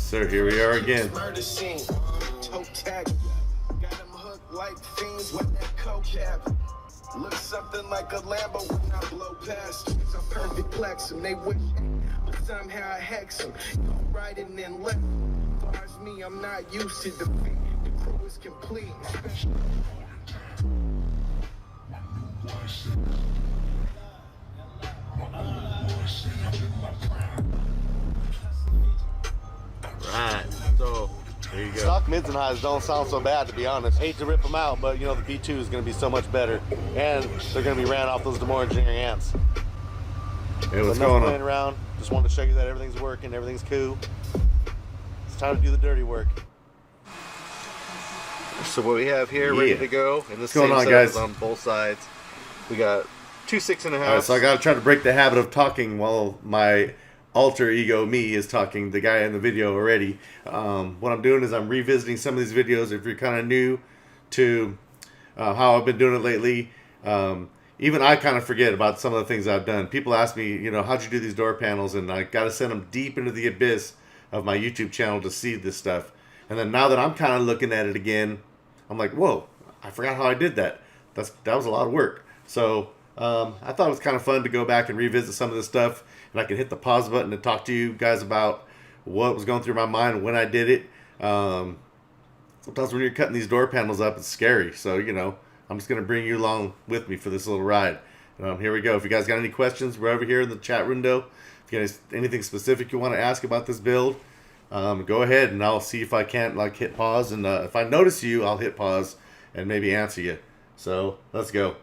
sir, here we are again. Murder scene. Toe tag. Got him hooked like fiends with that coke cap. Looks something like a Lambo when I blow past. I'm perfect plex and they wish, but somehow I hex them. Go right in and left. As far as me, I'm not used to defeat. The crew is complete. Right, so there you go. Stock mids and highs don't sound so bad, to be honest. Hate to rip them out, but you know the B2 is going to be so much better, and they're going to be ran off those DeMoor engineering amps. Hey, what's So going playing on? around. Just wanted to show you that everything's working, everything's cool. It's time to do the dirty work. So what we have here, ready to go, and this What's going on, guys? on both sides. We got two 6.5. All right, so I got to try to break the habit of talking while my alter ego me is talking, the guy in the video already. What I'm doing is I'm revisiting some of these videos. If you're kind of new to how I've been doing it lately, even I kind of forget about some of the things I've done. People ask me, you know, how'd you do these door panels? And I got to send them deep into the abyss of my YouTube channel to see this stuff. And then now that I'm kind of looking at it again, I'm like, whoa, I forgot how I did that. That was a lot of work. So I thought it was kind of fun to go back and revisit some of this stuff, and I can hit the pause button and talk to you guys about what was going through my mind when I did it. Sometimes when you're cutting these door panels up, it's scary. So, you know, I'm just going to bring you along with me for this little ride. Here we go. If you guys got any questions, we're over here in the chat window. If you got anything specific you want to ask about this build, go ahead and I'll see if I can't like hit pause. And if I notice you, I'll hit pause and maybe answer you. So let's go.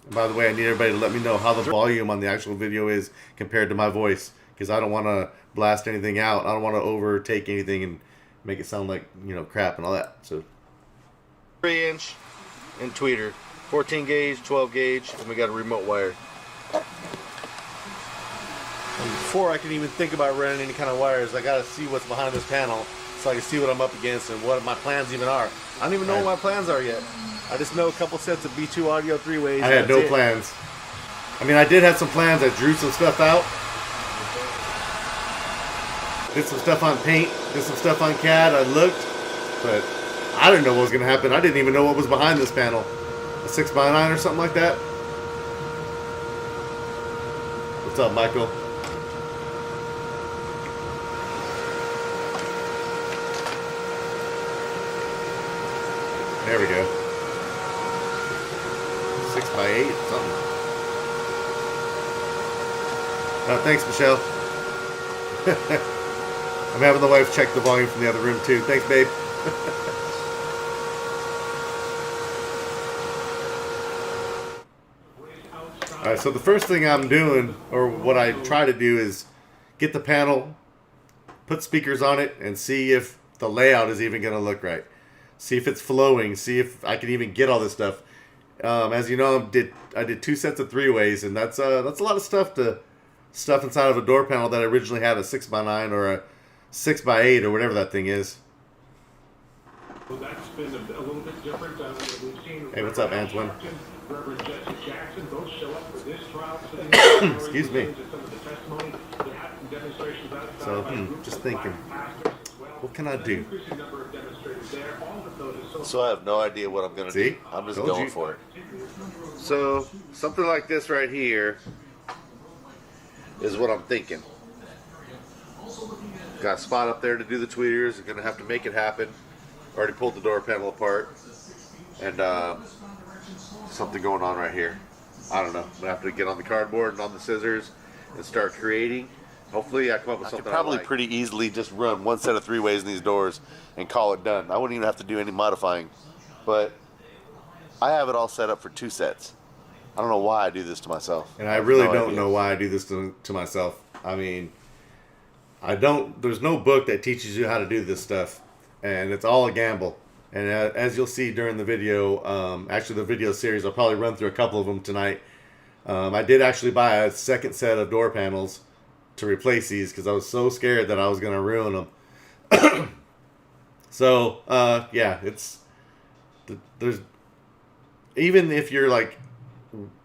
And by the way, I need everybody to let me know how the volume on the actual video is compared to my voice, because I don't want to blast anything out. I don't want to overtake anything and make it sound like, you know, crap and all that. So 3-inch and tweeter, 14 gauge, 12 gauge, and we got a remote wire. And before I can even think about running any kind of wires, I got to see what's behind this panel so I can see what I'm up against and what my plans even are. I don't even know what my plans are yet. I just know a couple sets of B2 audio 3-ways. I had no plans. I mean, I did have some plans. I drew some stuff out. Did some stuff on paint. Did some stuff on CAD. I looked, but I didn't know what was going to happen. I didn't even know what was behind this panel. A 6x9 or something like that. What's up, Michael? There we go. 6x8 or something. Oh, thanks, Michelle. I'm having the wife check the volume from the other room too. Thanks, babe. Alright, so the first thing I'm doing, or what I try to do, is get the panel, put speakers on it, and see if the layout is even going to look right. See if it's flowing, see if I can even get all this stuff. As you know, I did 2 sets of 3-ways, and that's a lot of stuff to stuff inside of a door panel that I originally had a 6x9 or a 6x8 or whatever that thing is. Well, that's been a little bit different. We've seen Hey, what's up, Antoine? Reverend Jesse Jackson both show up for this trial. Excuse me. Some of the testimony that happened, demonstrations outside So, by groups just of thinking, black pastors as well. what can I do? Increasing number of demonstrators there. All of those So I have no idea what I'm going to do. See? I'm just Told going you. for it. So, something like this right here Is what I'm thinking. got a spot up there to do the tweeters. I'm going to have to make it happen. Already pulled the door panel apart. And something going on right here. I don't know. I'm going to have to get on the cardboard and on the scissors and start creating. Hopefully I come up with I could something probably I like. pretty easily just run 1 set of 3-ways in these doors and call it done. I wouldn't even have to do any modifying. But I have it all set up for 2 sets. I don't know why I do this to myself. And I really No don't idea. know why I do this to myself. I mean, there's no book that teaches you how to do this stuff. And it's all a gamble. And as you'll see during the video, actually the video series, I'll probably run through a couple of them tonight. I did actually buy a second set of door panels to replace these because I was so scared that I was going to ruin them. So, yeah, there's, even if you're like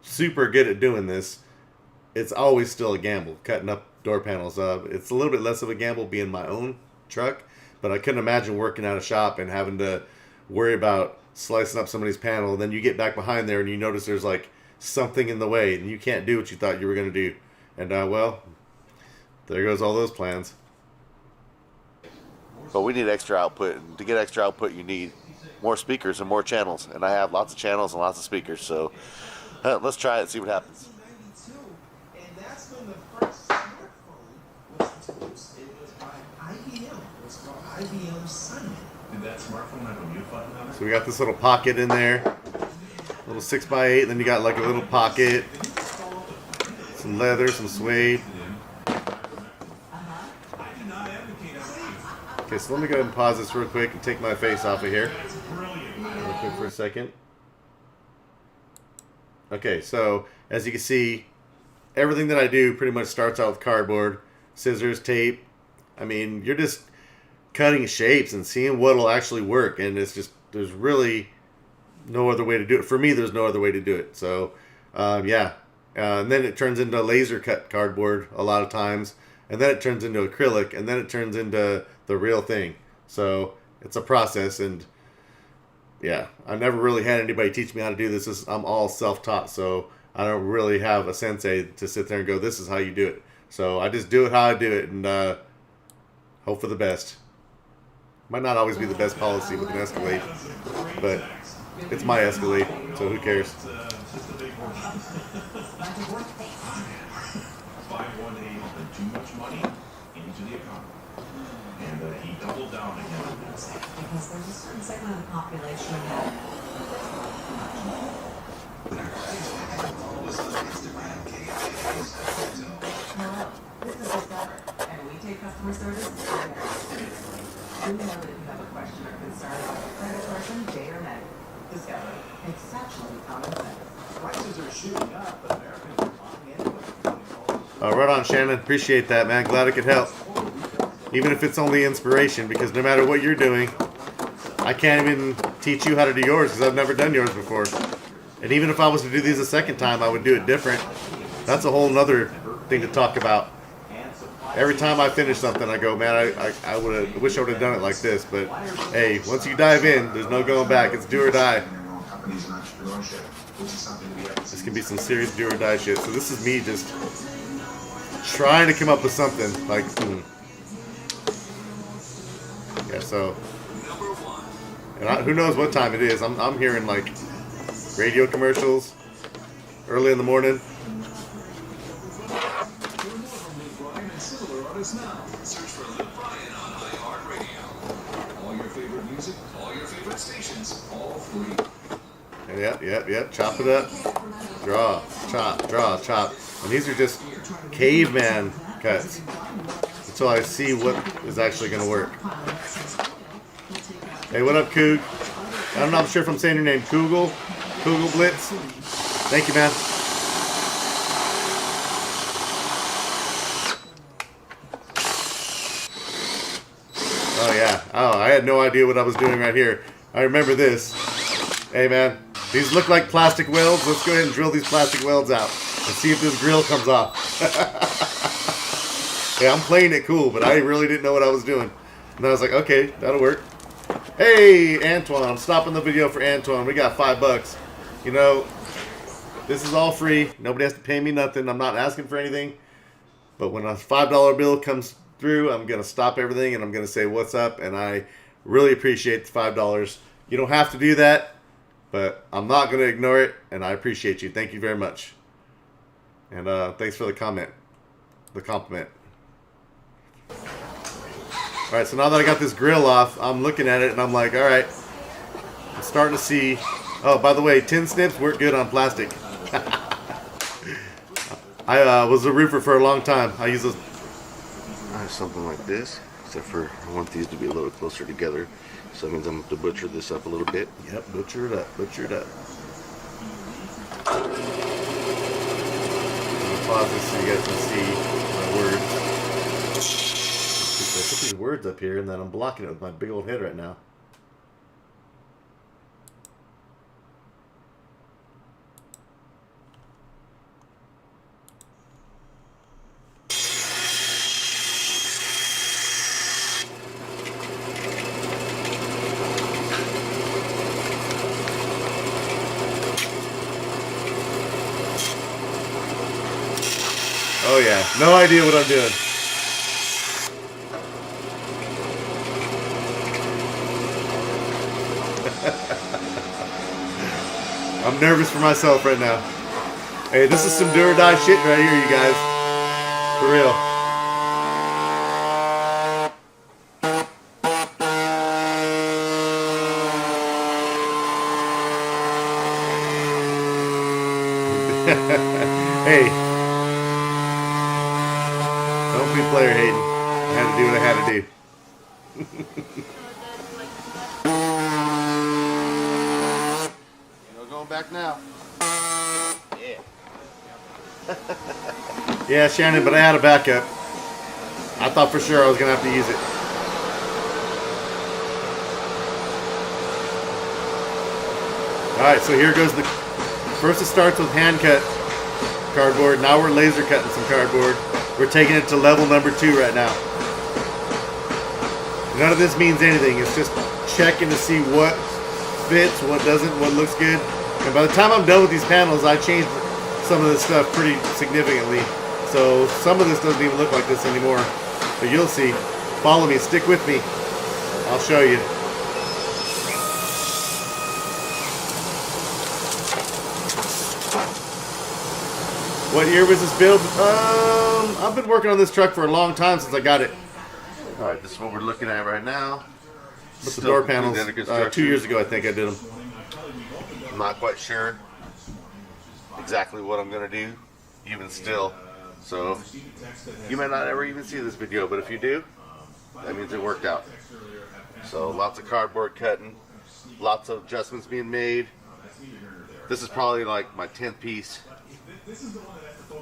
super good at doing this, it's always still a gamble, cutting up door panels. It's a little bit less of a gamble being my own truck, but I couldn't imagine working at a shop and having to worry about slicing up somebody's panel. And then you get back behind there and you notice there's like something in the way and you can't do what you thought you were going to do. And well, there goes all those plans. But we need extra output, and to get extra output you need more speakers and more channels, and I have lots of channels and lots of speakers, so let's try it and see what happens. And that's when the first smartphone was introduced. It was by IBM. It was called IBM Simon. Did that smartphone have a mute button on it? So we got this little pocket in there, a little 6x8, and then you got like a little pocket, some leather, some suede. Okay, so let me go ahead and pause this real quick and take my face off of here. Real quick for a second. Okay, so as you can see, everything that I do pretty much starts out with cardboard, scissors, tape. I mean, you're just cutting shapes and seeing what'll actually work, and it's just, there's really no other way to do it. For me, there's no other way to do it. So, yeah. And then it turns into laser cut cardboard a lot of times, and then it turns into acrylic, and then it turns into the real thing. So it's a process, and yeah, I never really had anybody teach me how to do this. I'm all self-taught, so I don't really have a sensei to sit there and go, this is how you do it. So I just do it how I do it, and hope for the best. Might not always be the best policy with an Escalade, but it's my Escalade, so who cares? 518 too much money into the economy. And he doubled down again on this. Because there's a certain segment of the population that hello, this is Discover, and we take customer service seriously. We know that if you have a question or concern about a credit person, J or Meg, Discover, exceptionally common sense. Prices are shooting up, but Americans are buying into it. Right on, Shannon. Appreciate that, man. Glad I could help. Even if it's only inspiration, because no matter what you're doing, I can't even teach you how to do yours because I've never done yours before. And even if I was to do these a second time, I would do it different. That's a whole nother thing to talk about. Every time I finish something, I go, man, I wish I would have done it like this. But hey, once you dive in, there's no going back. It's do or die. This can be some serious do or die shit. So this is me just trying to come up with something like, yeah. So, and who knows what time it is? I'm hearing like radio commercials early in the morning. Search for Luke Bryan on iHeartRadio. All your favorite music, all your favorite stations, all free. Yep. Chop it up. Draw, chop. And these are just caveman cuts until I see what is actually going to work. Hey, what up, Coog? I'm not sure if I'm saying your name. Kugel Blitz. Thank you, man. Oh, yeah. Oh, I had no idea what I was doing right here. I remember this. Hey, man. These look like plastic welds. Let's go ahead and drill these plastic welds out and see if this grill comes off. Yeah, I'm playing it cool, but I really didn't know what I was doing. And then I was like, okay, that'll work. Hey, Antoine. I'm stopping the video for Antoine. We got $5. You know, this is all free. Nobody has to pay me nothing. I'm not asking for anything. But when a $5 bill comes through, I'm going to stop everything and I'm going to say, what's up? And I really appreciate the $5. You don't have to do that, but I'm not going to ignore it. And I appreciate you. Thank you very much. And thanks for the compliment. All right, so now that I got this grill off, I'm looking at it and I'm like, all right, I'm starting to see. Oh, by the way, tin snips work good on plastic. I was a roofer for a long time. I use those. I have something like this, except for I want these to be a little closer together. So that means I'm going to butcher this up a little bit. Yep, butcher it up. I'm going to pause this so you guys can see my words. I put these words up here and then I'm blocking it with my big old head right now. Yeah, no idea what I'm doing. I'm nervous for myself right now. Hey, this is some do or die shit right here, you guys. For real. Hey. Don't be player hating. I had to do what I had to do. You know, going back now. Yeah, Shannon, but I had a backup. I thought for sure I was going to have to use it. Alright, so here goes the... First it starts with hand cut cardboard. Now we're laser cutting some cardboard. We're taking it to level number 2 right now. None of this means anything. It's just checking to see what fits, what doesn't, what looks good. And by the time I'm done with these panels, I changed some of this stuff pretty significantly. So some of this doesn't even look like this anymore. But you'll see. Follow me. Stick with me. I'll show you. What year was this build? I've been working on this truck for a long time since I got it. All right, this is what we're looking at right now. With the door panels, 2 years ago I think I did them. I'm not quite sure exactly what I'm going to do, even still. So, you might not ever even see this video, but if you do, that means it worked out. So, lots of cardboard cutting, lots of adjustments being made. This is probably like my 10th piece.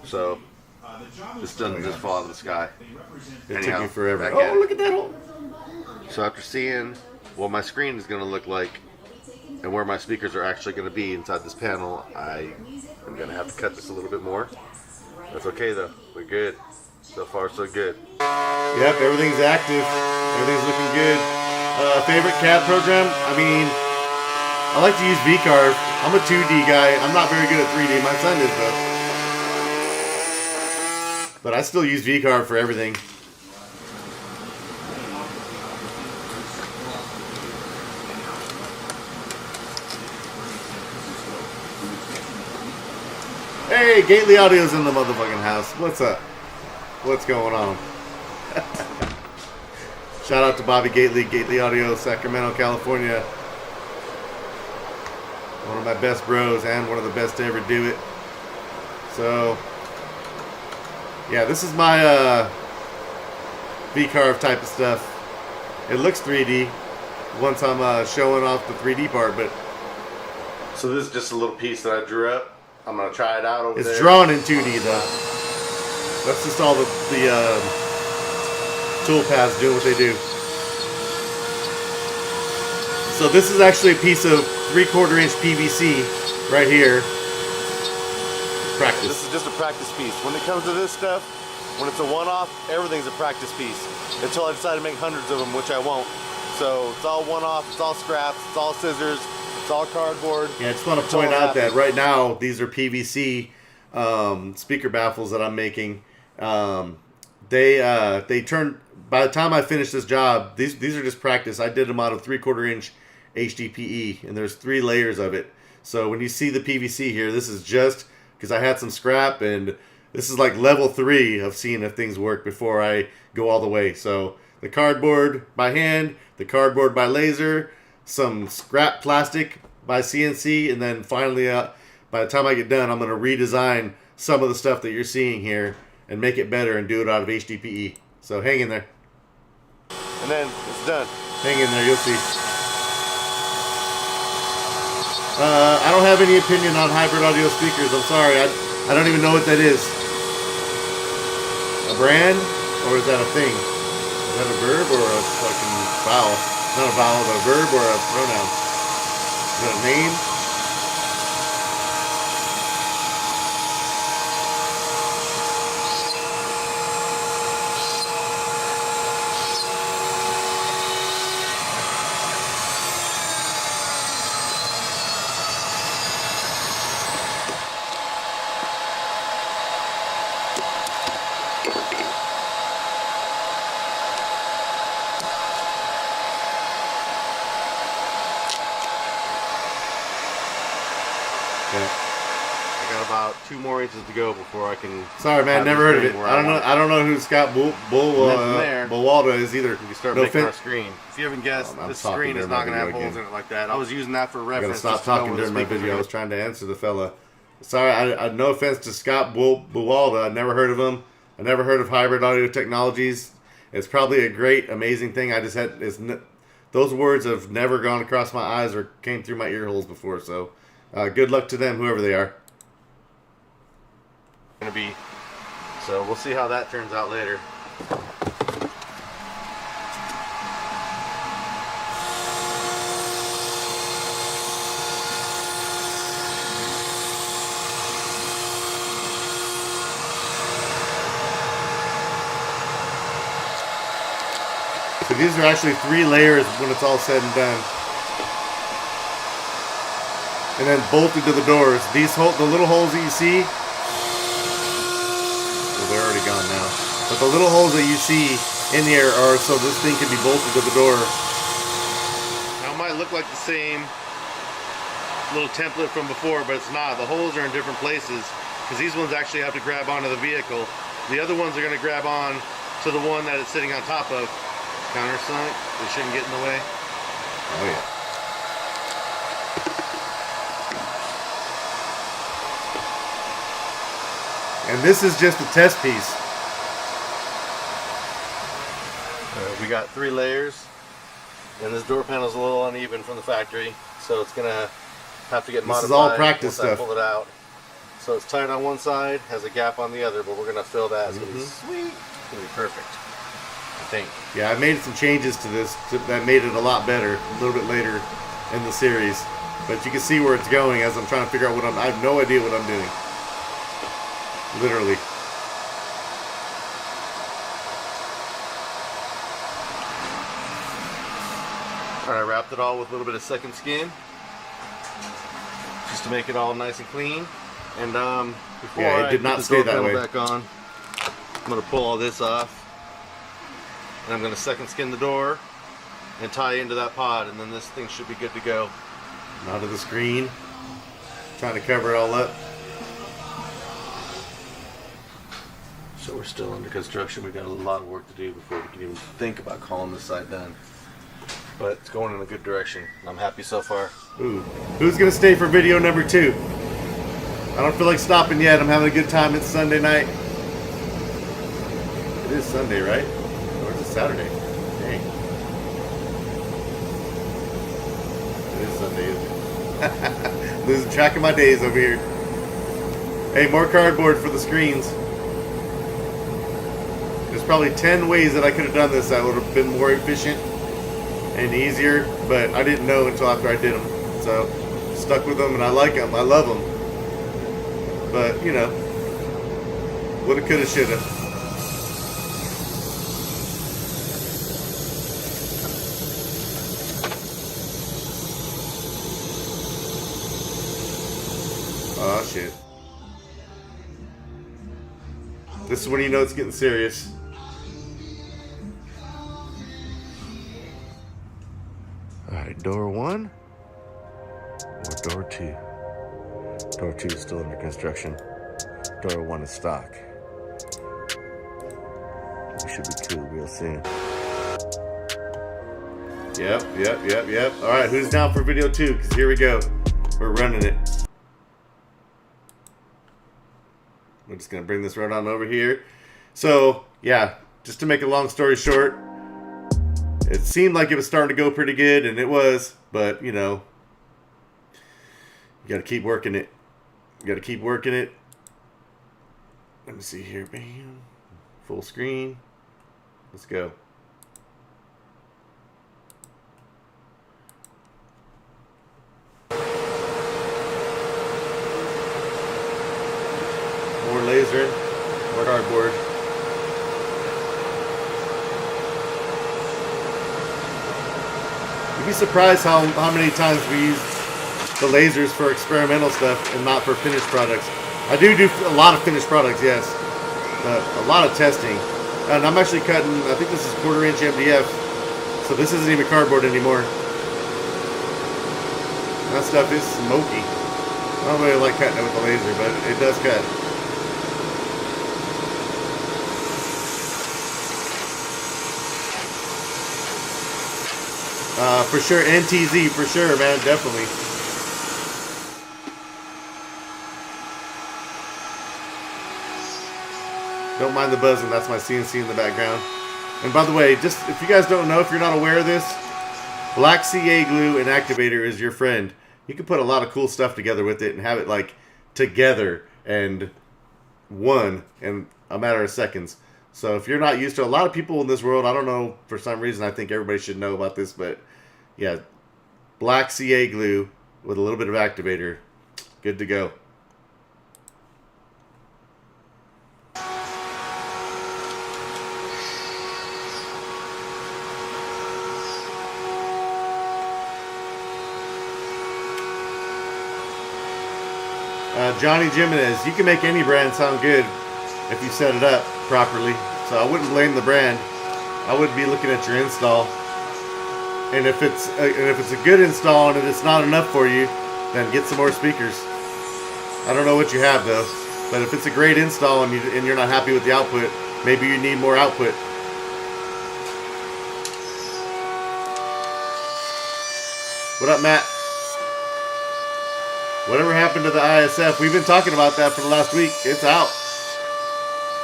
So, this doesn't just fall out of the sky. It took me forever. Oh, look at that hole. So after seeing what my screen is going to look like and where my speakers are actually going to be inside this panel, I am going to have to cut this a little bit more. That's okay though. We're good. So far so good. Yep, everything's active. Everything's looking good. Favorite CAD program? I mean, I like to use VCarve. I'm a 2D guy. I'm not very good at 3D. My son is though. But I still use VCarve for everything. Hey, Gately Audio's in the motherfucking house. What's up? What's going on? Shout out to Bobby Gately, Gately Audio, Sacramento, California. One of my best bros and one of the best to ever do it. So, yeah, this is my VCarve type of stuff. It looks 3D once I'm showing off the 3D part, but... So this is just a little piece that I drew up. I'm going to try it out over there. It's drawn in 2D though. That's just all the tool paths doing what they do. So this is actually a piece of 3/4 inch PVC right here. Practice. This is just a practice piece. When it comes to this stuff, when it's a one-off, everything's a practice piece. Until I decide to make hundreds of them, which I won't. So it's all one-off, it's all scraps, it's all scissors, it's all cardboard. Yeah, I just want to point out that right now these are PVC speaker baffles that I'm making. They turn, by the time I finish this job, these are just practice. I did them out of 3/4 inch HDPE, and there's 3 layers of it. So when you see the PVC here, this is just because I had some scrap, and this is like level 3 of seeing if things work before I go all the way. So the cardboard by hand, the cardboard by laser, some scrap plastic by CNC, and then finally, by the time I get done, I'm going to redesign some of the stuff that you're seeing here and make it better and do it out of HDPE. So hang in there. And then it's done. Hang in there, you'll see. I don't have any opinion on hybrid audio speakers. I'm sorry. I don't even know what that is. A brand? Or is that a thing? Is that a verb or a fucking vowel? Not a vowel, but a verb or a pronoun? Is that a name? Yeah. I got about 2 more inches to go before I can. Sorry, man. have Never the heard of screen it. where I don't know. want it. I don't know who Scott Bullwalda is either. We can start No making our offense. screen. If you haven't guessed, I'm this talking screen is during not my going to have video holes in again. it like that. I was using that for I'm reference. gonna stop just to know talking where the during my speakers video. I are. was trying to answer the fella. Sorry, I no offense to Scott Bullwalda. I never heard of him. I never heard of Hybrid Audio Technologies. It's probably a great, amazing thing. I just had those words have never gone across my eyes or came through my ear holes before. So, good luck to them, whoever they are. Going to be. So we'll see how that turns out later. So these are actually 3 layers when it's all said and done. And then bolted to the doors. The little holes that you see, well, they're already gone now. But the little holes that you see in here are so this thing can be bolted to the door. Now it might look like the same little template from before, but it's not. The holes are in different places because these ones actually have to grab onto the vehicle. The other ones are going to grab on to the one that it's sitting on top of. Countersunk, they shouldn't get in the way. Oh yeah. And this is just a test piece. We got 3 layers, and this door panel is a little uneven from the factory, so it's gonna have to get modified. This is all practice once I stuff. pull it out. So it's tight on one side, has a gap on the other, but we're gonna fill that. It's gonna be sweet. It's gonna be perfect, I think. Yeah, I made some changes to this that made it a lot better a little bit later in the series. But you can see where it's going as I'm trying to figure out I have no idea what I'm doing. Literally. Alright, I wrapped it all with a little bit of second skin, just to make it all nice and clean. And before Yeah, it did I not put the stay door that panel way. back on, I'm gonna pull all this off, and I'm gonna second skin the door and tie into that pod, and then this thing should be good to go. Not to the screen. Trying to cover it all up. So we're still under construction. We've got a lot of work to do before we can even think about calling this side done. But it's going in a good direction. I'm happy so far. Ooh. Who's going to stay for video number 2? I don't feel like stopping yet. I'm having a good time. It's Sunday night. It is Sunday, right? Or is it Saturday? Dang. It is Sunday, isn't it? Losing track of my days over here. Hey, more cardboard for the screens. There's probably 10 ways that I could have done this that would have been more efficient and easier, but I didn't know until after I did them. So, stuck with them, and I like them. I love them. But, you know, woulda, coulda, shoulda. Oh, shit. This is when you know it's getting serious. Alright, door 1 or door 2? Door 2 is still under construction. Door 1 is stock. We should be cool real soon. Yep. Alright, who's down for video 2? Because here we go. We're running it. We're just going to bring this right on over here. So, yeah, just to make a long story short, it seemed like it was starting to go pretty good, and it was, but, you know, you got to keep working it. You got to keep working it. Let me see here. Bam. Full screen. Let's go. More laser, more cardboard. You'd be surprised how many times we use the lasers for experimental stuff and not for finished products. I do a lot of finished products, yes, but a lot of testing. And I'm actually cutting, I think this is 1/4 inch MDF, so this isn't even cardboard anymore. That stuff is smoky. I don't really like cutting it with a laser, but it does cut. For sure, NTZ, for sure, man, definitely. Don't mind the buzzing, that's my CNC in the background. And by the way, just if you guys don't know, if you're not aware of this, Black CA glue and activator is your friend. You can put a lot of cool stuff together with it and have it like together and one in a matter of seconds. So if you're not used to, a lot of people in this world, I don't know, for some reason I think everybody should know about this, but yeah, Black CA glue with a little bit of activator, good to go. Johnny Jimenez, you can make any brand sound good if you set it up properly. So I wouldn't blame the brand. I would be looking at your install. And if it's a good install and it's not enough for you, then get some more speakers. I don't know what you have though, but if it's a great install and you're not happy with the output, maybe you need more output. What up, Matt? Whatever happened to the ISF? We've been talking about that for the last week. It's out.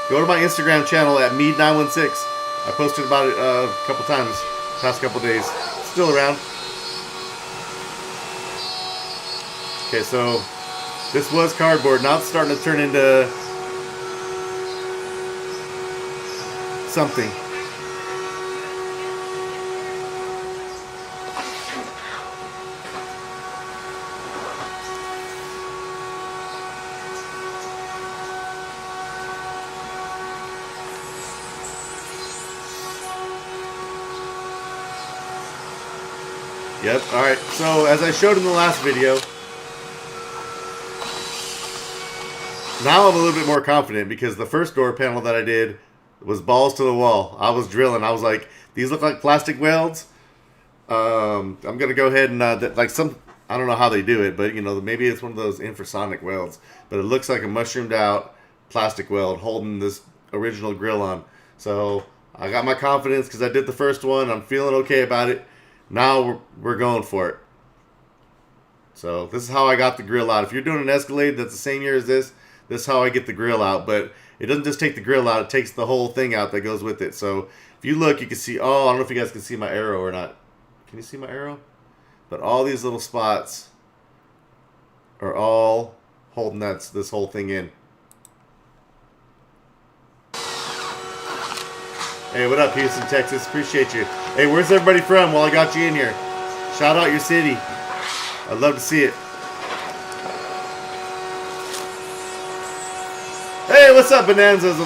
Go to my Instagram channel at Mead916. I posted about it a couple times, past couple days. Still around. Okay, so this was cardboard. Now it's starting to turn into something. Yep, alright, so as I showed in the last video, now I'm a little bit more confident because the first door panel that I did was balls to the wall. I was drilling, I was like, these look like plastic welds. I'm going to go ahead and, like some, I don't know how they do it, but you know, maybe it's one of those infrasonic welds. But it looks like a mushroomed out plastic weld holding this original grill on. So I got my confidence because I did the first one, I'm feeling okay about it. Now we're going for it. So this is how I got the grill out. If you're doing an Escalade that's the same year as this is how I get the grill out. But it doesn't just take the grill out, it takes the whole thing out that goes with it. So if you look, you can see, oh, I don't know if you guys can see my arrow or not. Can you see my arrow? But all these little spots are all holding this whole thing in. Hey, what up, Houston, Texas? Appreciate you. Hey, where's everybody from while I got you in here? Shout out your city. I'd love to see it. Hey, what's up, Bonanzas?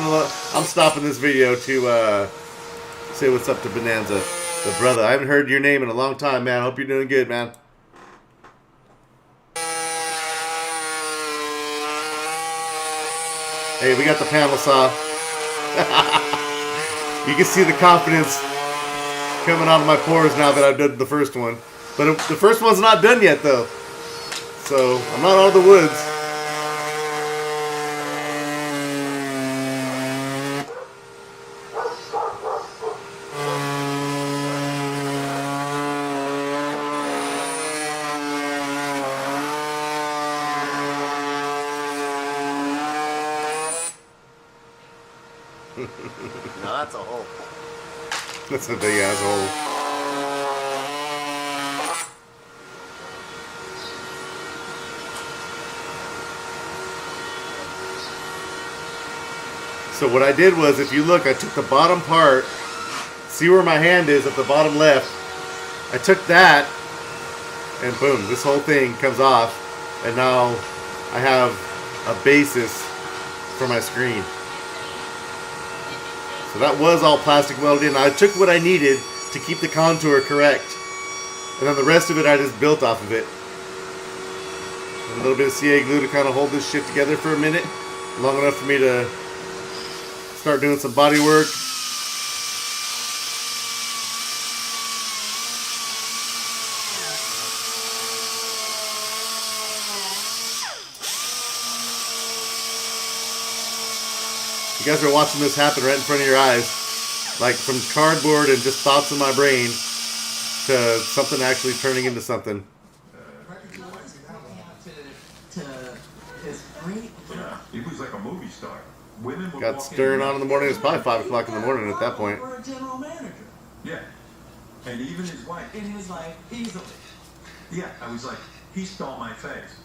I'm stopping this video to say what's up to Bonanza, the brother. I haven't heard your name in a long time, man. Hope you're doing good, man. Hey, we got the panel saw. You can see the confidence coming out of my pores now that I've done the first one. But the first one's not done yet, though. So, I'm not out of the woods. No, that's a hole. That's a big ass hole. So what I did was, if you look, I took the bottom part, see where my hand is at the bottom left, I took that, and boom, this whole thing comes off, and now I have a basis for my screen. So that was all plastic welded in. I took what I needed to keep the contour correct. And then the rest of it I just built off of it. And a little bit of CA glue to kind of hold this shit together for a minute. Long enough for me to start doing some body work. You guys are watching this happen right in front of your eyes. Like from cardboard and just thoughts in my brain to something actually turning into something. Yeah, he was like a movie star. Women would Got walk stirring in on in the morning. It's probably 5 o'clock in the morning at that point. for a general manager. Yeah, and even his wife. In his life, easily. Yeah, I was like, he stole my face.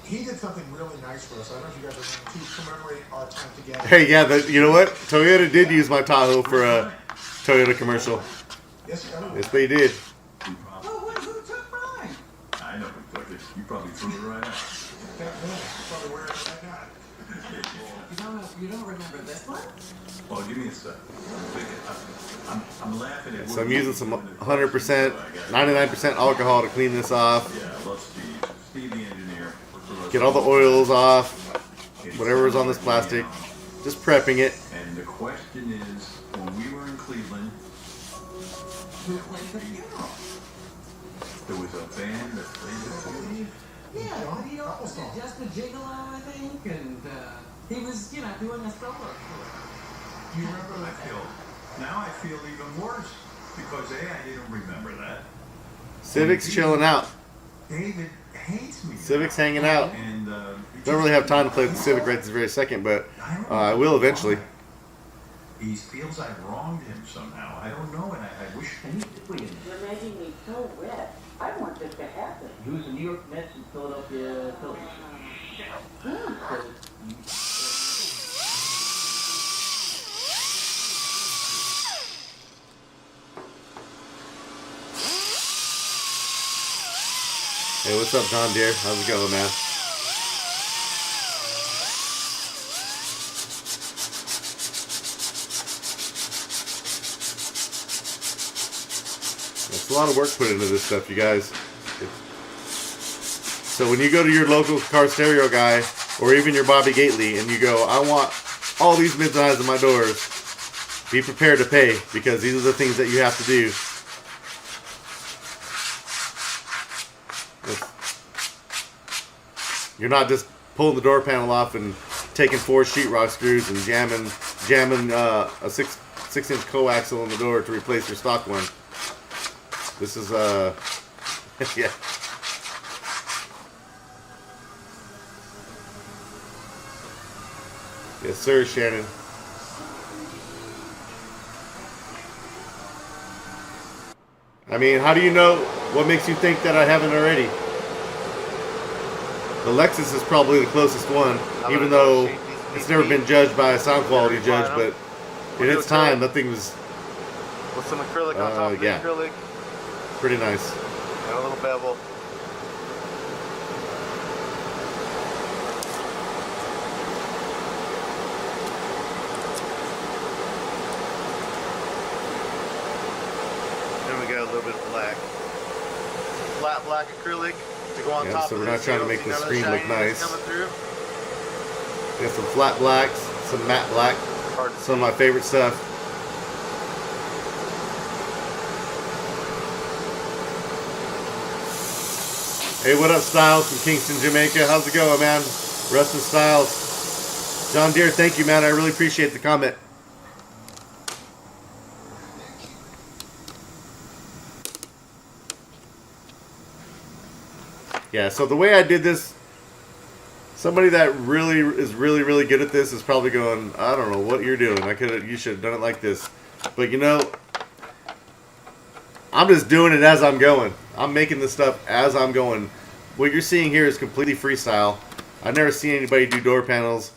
He did something really nice for us. I don't know if you guys remember, to commemorate our time together. Hey, yeah, you know what? Toyota did use my Tahoe for a Toyota commercial. Yes, everyone. Yes, they did. Who took mine? I know who took it. You probably threw it right out. That man, probably wearing it right now. You don't remember this one? Well, give me a sec. I'm laughing at. So I'm using some 100%, 99% alcohol to clean this off. Yeah, I love Steve. Steve, the engineer. Get all the oils off, whatever is on this plastic. Just prepping it. And the question is, when we were in Cleveland, Who played the funeral? there was a band that played the funeral. Yeah, but he also did just a gigolo, I think, and he was, doing a solo. You remember I feel now I feel even worse because I didn't remember that. Civic's chilling out. David hates me. Civic's hanging out. And Don't really have time to play with the Civic right this very second, but I will eventually. He feels I wronged him somehow. I don't know, and I wish. You're making me so red. I want this to happen. He was the New York Mets and Philadelphia Phillies. Hey, what's up, John Deere? How's it going, man? It's a lot of work put into this stuff, you guys. So when you go to your local car stereo guy, or even your Bobby Gately, and you go, I want all these mids and highs in my doors, be prepared to pay, because these are the things that you have to do. You're not just pulling the door panel off and taking 4 sheetrock screws and jamming a 6-inch coaxial in the door to replace your stock one. This is yeah. Yes, sir, Shannon. I mean, how do you know? What makes you think that I haven't already? The Lexus is probably the closest one, even though it's never been judged by a sound quality judge, but in its time, that thing was With some acrylic on top of yeah. the acrylic pretty nice. and a little bevel. Then we got a little bit of black. Flat black acrylic to go on Yeah, top so of we're this. not trying to You make don't the see none of screen look shininess nice. coming through. Got some flat blacks, some matte black, Hard to some of see. my favorite stuff. Hey, what up, Styles from Kingston, Jamaica? How's it going, man? Rustin Styles. John Deere, thank you, man. I really appreciate the comment. Yeah, so the way I did this, somebody that really is really good at this is probably going, I don't know what you're doing. You should have done it like this. But you know, I'm just doing it as I'm going. I'm making this stuff as I'm going. What you're seeing here is completely freestyle. I've never seen anybody do door panels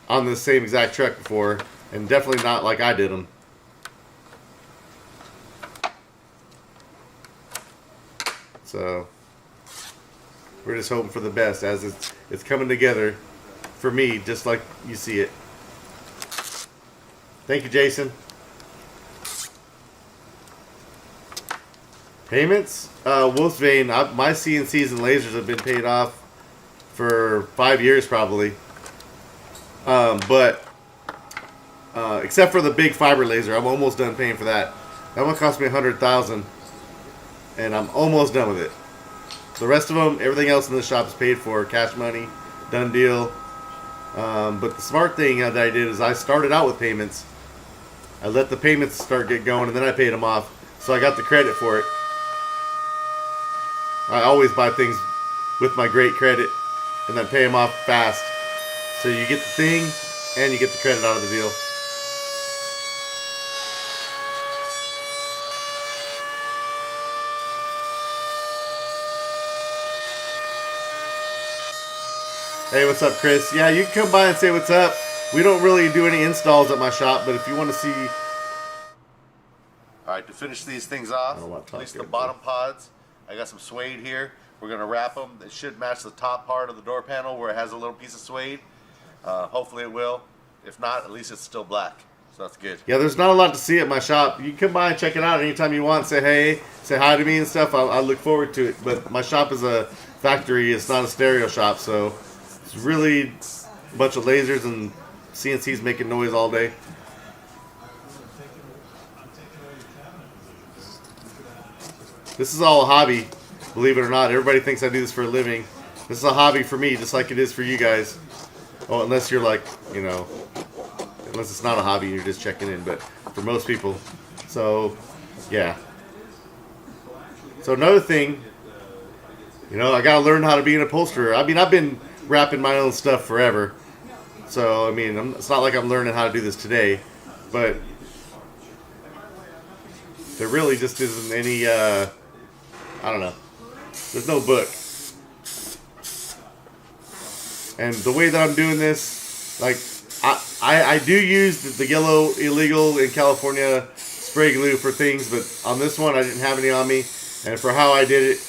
on the same exact truck before, and definitely not like I did them. So we're just hoping for the best as it's coming together for me, just like you see it. Thank you, Jason. Payments? Wolfsbane, my CNCs and lasers have been paid off for 5 years probably. But except for the big fiber laser, I'm almost done paying for that. That one cost me $100,000, and I'm almost done with it. The rest of them, everything else in the shop is paid for, cash money, done deal. But the smart thing that I did is I started out with payments. I let the payments start get going, and then I paid them off. So I got the credit for it. I always buy things with my great credit and then pay them off fast. So you get the thing and you get the credit out of the deal. Hey, what's up, Chris? Yeah, you can come by and say what's up. We don't really do any installs at my shop, but if you want to see... Alright, to finish these things off, at least the bottom pods, I got some suede here. We're going to wrap them. It should match the top part of the door panel where it has a little piece of suede. Hopefully it will. If not, at least it's still black. So that's good. Yeah, there's not a lot to see at my shop. You can come by and check it out anytime you want. Say hey, say hi to me and stuff. I look forward to it. But my shop is a factory. It's not a stereo shop, so it's really a bunch of lasers and CNCs making noise all day. This is all a hobby, believe it or not. Everybody thinks I do this for a living. This is a hobby for me, just like it is for you guys. Oh, unless you're like, you know, unless it's not a hobby, you're just checking in. But for most people, so yeah. So another thing, you know, I gotta learn how to be an upholsterer. I mean, I've been wrapping my own stuff forever. So I mean, it's not like I'm learning how to do this today, but there really just isn't any. I don't know. There's no book. And the way that I'm doing this, like, I do use the yellow illegal in California spray glue for things, but on this one I didn't have any on me. And for how I did it,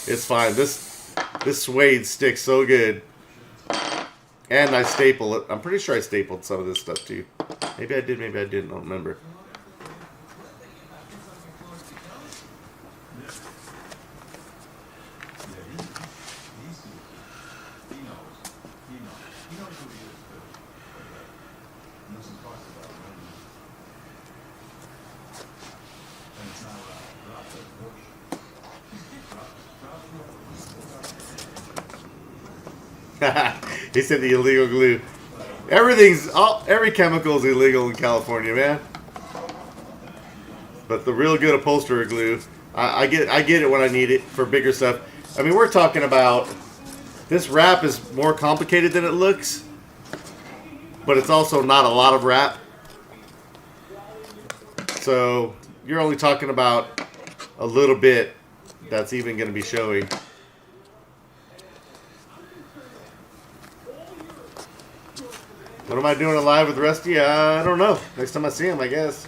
it's fine. This suede sticks so good. And I staple it. I'm pretty sure I stapled some of this stuff too. Maybe I did, maybe I didn't. I don't remember. He said the illegal glue. Every chemical is illegal in California, man. But the real good upholsterer glue, I get it when I need it for bigger stuff. I mean, we're talking about, this wrap is more complicated than it looks, but it's also not a lot of wrap. So you're only talking about a little bit that's even going to be showing. What am I doing live with Rusty? I don't know. Next time I see him, I guess.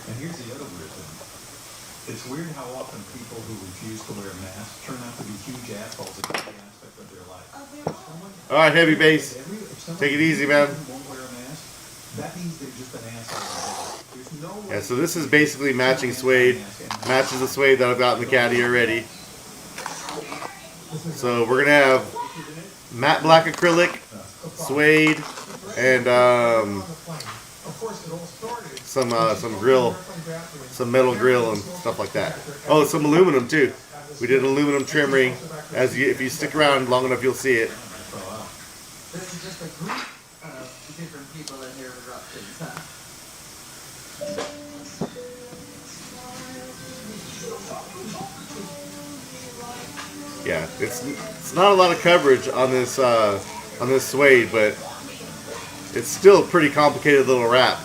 And here's the other weird thing. It's weird how often people who refuse to wear masks turn out to be huge assholes in every aspect of their life. All right, heavy bass. Take it easy, man. Won't wear a mask, that means they're just an asshole. There's no way. Yeah, so this is basically matching suede. Matches the suede that I've got in the caddy already. So we're going to have matte black acrylic, suede, and some grill, some metal grill and stuff like that. Oh, some aluminum too. We did an aluminum trim ring. If you stick around long enough, you'll see it. This is just a group of different people in here eruptions, huh? Yeah, it's not a lot of coverage on this suede, but it's still a pretty complicated little wrap.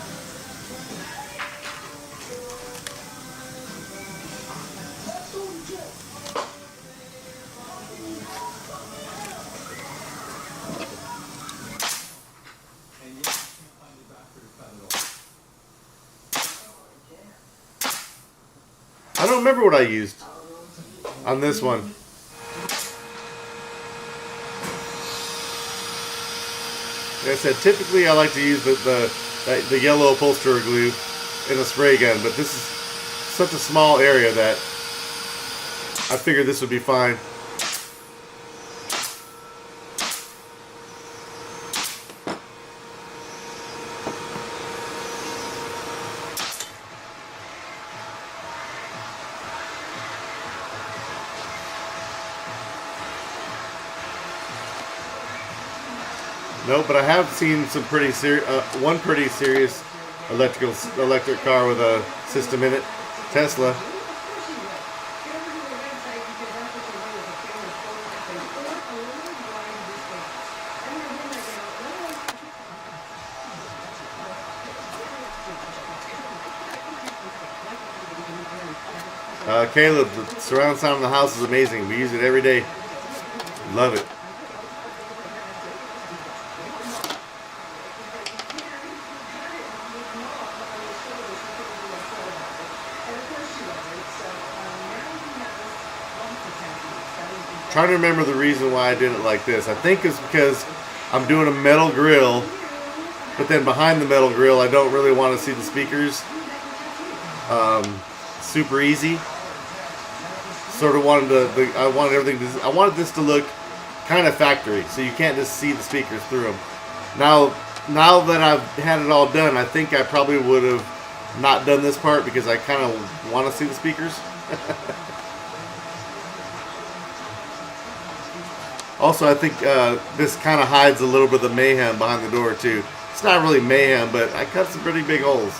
I don't remember what I used on this one. Like I said, typically I like to use the yellow upholsterer glue in a spray gun, but this is such a small area that I figured this would be fine. No, but I have seen some pretty serious, one pretty serious electric car with a system in it, Tesla. Caleb, the surround sound in the house is amazing. We use it every day. Love it. Trying to remember the reason why I did it like this. I think it's because I'm doing a metal grill, but then behind the metal grill, I don't really want to see the speakers. Super easy. Sort of wanted I wanted this to look kind of factory, so you can't just see the speakers through them. Now that I've had it all done, I think I probably would have not done this part because I kind of want to see the speakers. Also, I think this kind of hides a little bit of the mayhem behind the door too. It's not really mayhem, but I cut some pretty big holes.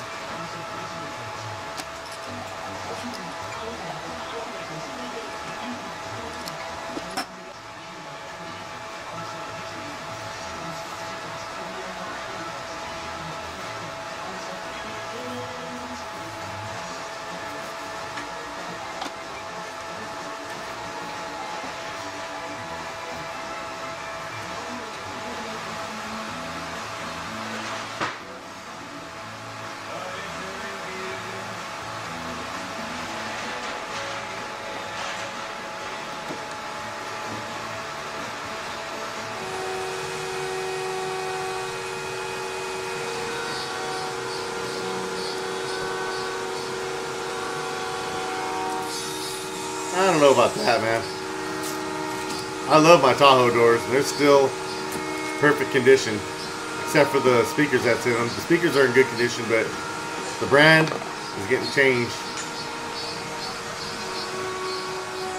I don't know about that, man. I love my Tahoe doors. They're still perfect condition, except for the speakers that's in them. The speakers are in good condition, but the brand is getting changed.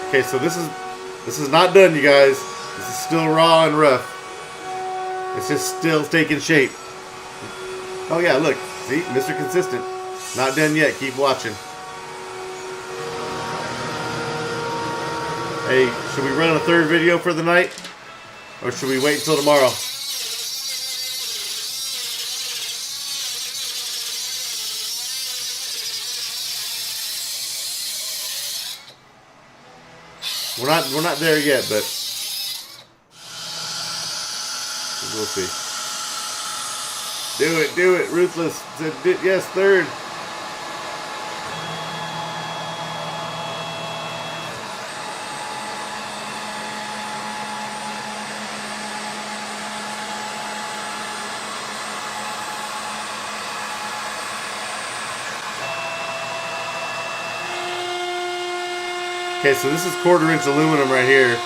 Okay, so this is not done, you guys. This is still raw and rough. It's just still taking shape. Oh yeah, look. See? Mr. Consistent. Not done yet. Keep watching. Hey, should we run a third video for the night? Or should we wait until tomorrow? We're not there yet, but we'll see. Do it, Ruthless. Yes, third. Okay, so this is 1/4" aluminum right here.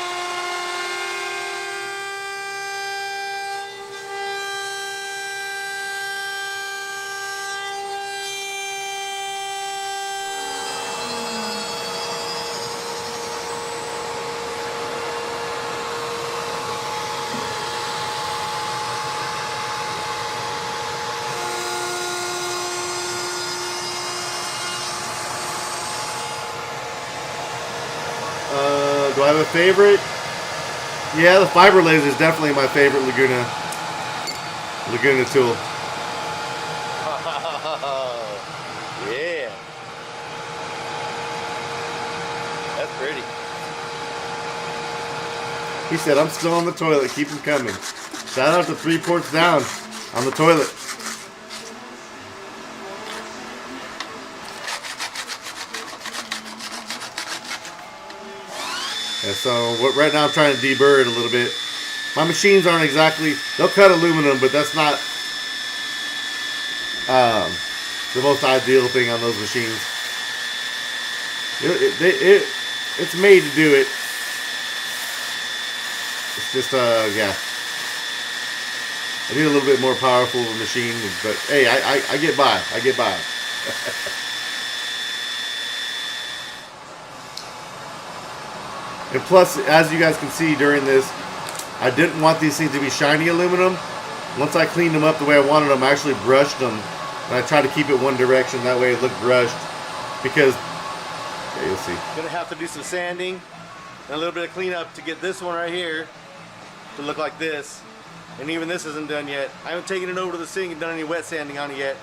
Do I have a favorite? Yeah, the fiber laser is definitely my favorite Laguna tool. Yeah. That's pretty. He said, I'm still on the toilet. Keep them coming. Shout out to 3 ports down on the toilet. Yeah, so right now I'm trying to deburr it a little bit. My machines aren't exactly, they'll cut aluminum, but that's not the most ideal thing on those machines. It's made to do it. It's just, yeah. I need a little bit more powerful of a machine, but hey, I get by. I get by. And plus, as you guys can see during this, I didn't want these things to be shiny aluminum, once I cleaned them up the way I wanted them, I actually brushed them. And I tried to keep it one direction, that way it looked brushed. Because, yeah, you'll see. Gonna have to do some sanding and a little bit of cleanup to get this one right here to look like this. And even this isn't done yet. I haven't taken it over to the sink and done any wet sanding on it yet.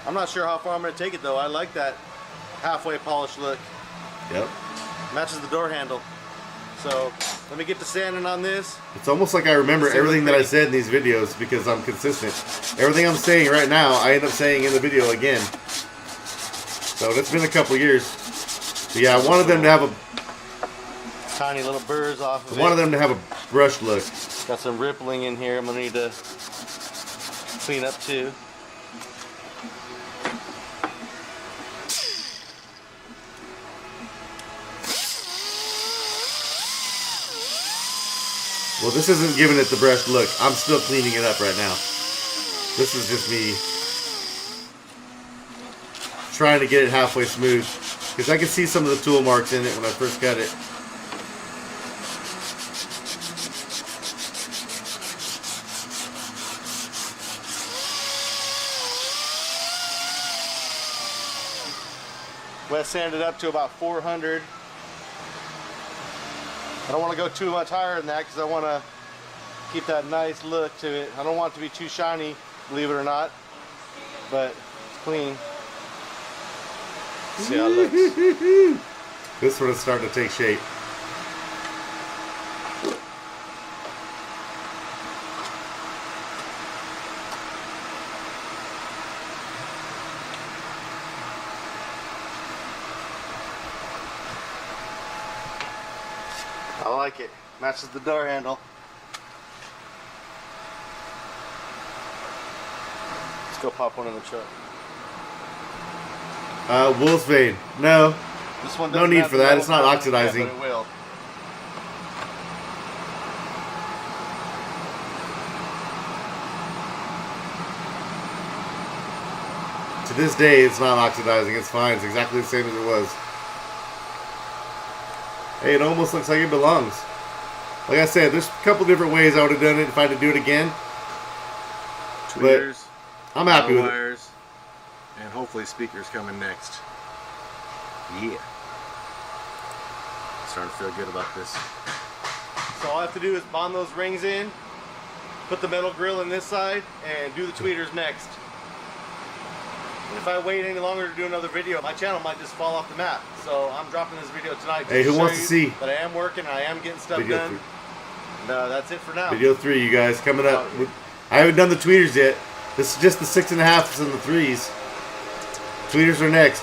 I'm not sure how far I'm gonna take it though. I like that halfway polished look. Yep. Matches the door handle. So let me get to sanding on this. It's almost like I remember everything that I said in these videos because I'm consistent. Everything I'm saying right now, I end up saying in the video again. So it's been a couple years. But yeah, I wanted them to have a tiny little burrs off of it. I wanted them to have a brush look. Got some rippling in here. I'm gonna need to clean up too. Well, this isn't giving it the brushed look. I'm still cleaning it up right now. This is just me trying to get it halfway smooth. Because I can see some of the tool marks in it when I first got it. Wet sanded up to about 400. I don't want to go too much higher than that because I want to keep that nice look to it. I don't want it to be too shiny, believe it or not, but it's clean. See how it looks. This one is starting to take shape. I like it. Matches the door handle. Let's go pop one in the truck. Wolf's vein. No. This one No doesn't need have for the that. metal It's not coating oxidizing. yet, but it will. To this day, it's not oxidizing. It's fine. It's exactly the same as it was. Hey, it almost looks like it belongs. Like I said, there's a couple different ways I would have done it if I had to do it again. Tweeters, I'm happy with it. wires, and hopefully speakers coming next. Yeah. Starting to feel good about this. So all I have to do is bond those rings in, put the metal grill in this side, and do the tweeters next. And if I wait any longer to do another video, my channel might just fall off the map. So I'm dropping this video tonight. Just Hey, who show wants to you see? that I am working, I am getting stuff Video done. 3. And, that's it for now. Video 3, you guys, coming up. I haven't done the tweeters yet. This is just the 6.5s and the 3s. Tweeters are next.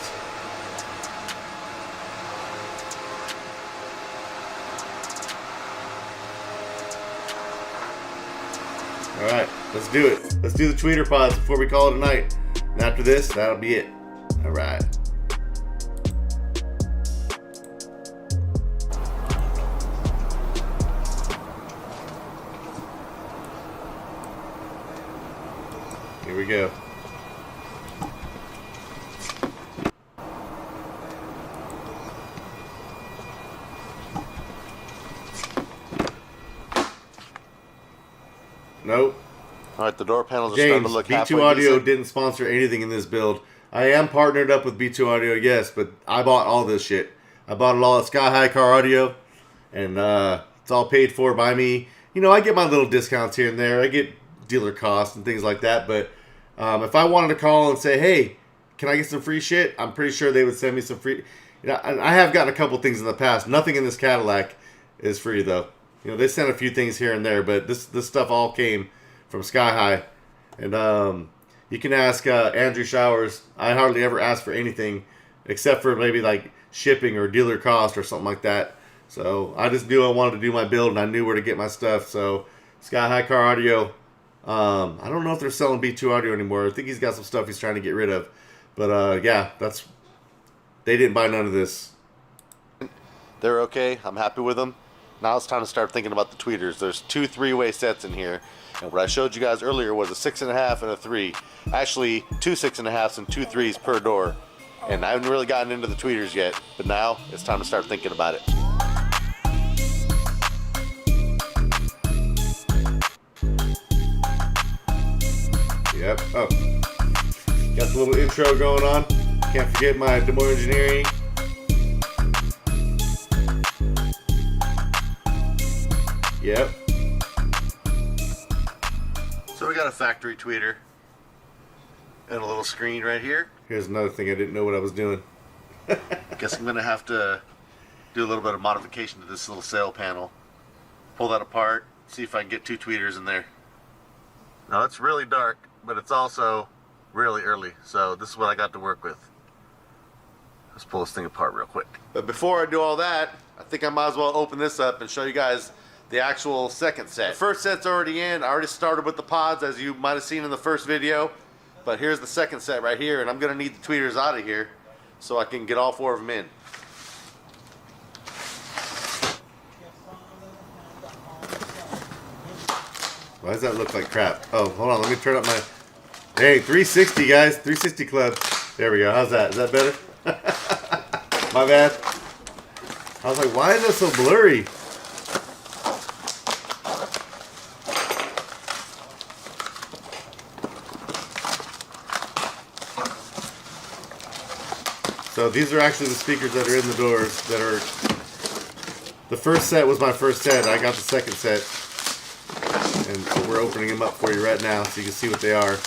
Alright, let's do it. Let's do the tweeter pods before we call it a night. And after this, that'll be it. Alright. Here we go. Nope. Alright, the door panels are starting James, to look B2 halfway Audio decent. didn't sponsor anything in this build. I am partnered up with B2 Audio, yes, but I bought all this shit. I bought it all at Sky High Car Audio, and it's all paid for by me. You know, I get my little discounts here and there. I get dealer costs and things like that, but if I wanted to call and say, hey, can I get some free shit? I'm pretty sure they would send me some free. You know, I have gotten a couple things in the past. Nothing in this Cadillac is free, though. You know, they sent a few things here and there, but this stuff all came from Sky High. And you can ask Andrew Showers. I hardly ever ask for anything except for maybe like shipping or dealer cost or something like that. So I just knew I wanted to do my build and I knew where to get my stuff. So Sky High Car Audio. I don't know if they're selling B2 Audio anymore. I think he's got some stuff he's trying to get rid of. But yeah, they didn't buy none of this. They're okay. I'm happy with them. Now it's time to start thinking about the tweeters. There's 2 3-way sets in here. And what I showed you guys earlier was a 6.5 and a 3. Actually, 2 6.5s and 2 3s per door. And I haven't really gotten into the tweeters yet. But now it's time to start thinking about it. Yep. Oh. Got the little intro going on. Can't forget my Des Moines Engineering. Yep. So we got a factory tweeter and a little screen right here. Here's another thing I didn't know what I was doing. Guess I'm gonna have to do a little bit of modification to this little sail panel. Pull that apart, see if I can get 2 tweeters in there. Now it's really dark, but it's also really early, so this is what I got to work with. Let's pull this thing apart real quick. But before I do all that, I think I might as well open this up and show you guys the actual second set. The first set's already in. I already started with the pods, as you might have seen in the first video. But here's the second set right here, and I'm gonna need the tweeters out of here so I can get all 4 of them in. Why does that look like crap? Oh, hold on, let me turn up my... Hey, 360 guys, 360 club. There we go, how's that? Is that better? My bad. I was like, why is that so blurry? So these are actually the speakers that are in the doors that are... The first set was my first set. I got the second set. And we're opening them up for you right now so you can see what they are.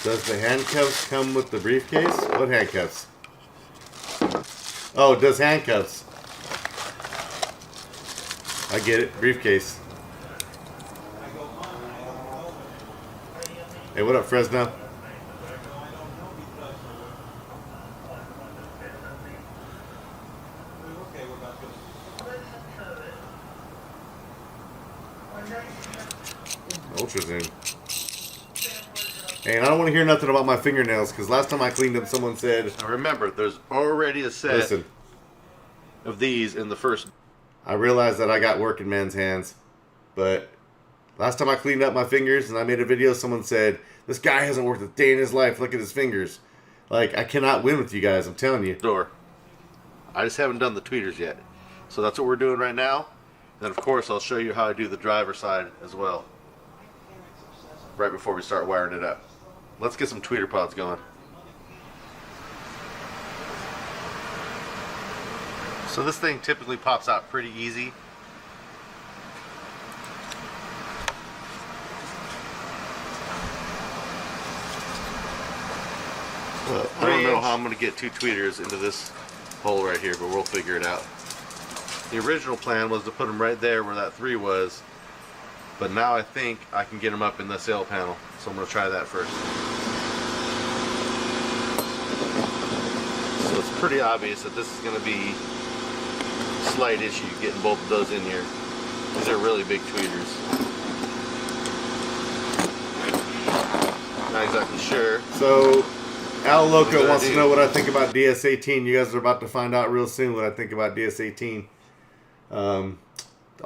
Does the handcuffs come with the briefcase? What handcuffs? Oh, it does handcuffs. I get it. Briefcase. Hey, what up, Fresno? Ultra zoom. And I don't want to hear nothing about my fingernails, because last time I cleaned them, someone said... Now remember, there's already a set of these in the first... I realized that I got working man's hands, but last time I cleaned up my fingers and I made a video, someone said, this guy hasn't worked a day in his life, look at his fingers. Like, I cannot win with you guys, I'm telling you. I just haven't done the tweeters yet. So that's what we're doing right now. And then, of course, I'll show you how I do the driver side as well, right before we start wiring it up. Let's get some tweeter pods going. So this thing typically pops out pretty easy. Well, I don't know how I'm going to get 2 tweeters into this hole right here, but we'll figure it out. The original plan was to put them right there where that 3 was, but now I think I can get them up in the sail panel, so I'm going to try that first. So it's pretty obvious that this is going to be a slight issue getting both of those in here. These are really big tweeters. Not exactly sure. So Al Loco wants to know what I think about DS18. You guys are about to find out real soon what I think about DS18. All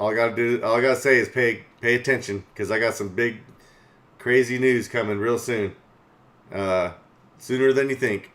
I gotta say is pay attention, because I got some big, crazy news coming real soon. Sooner than you think.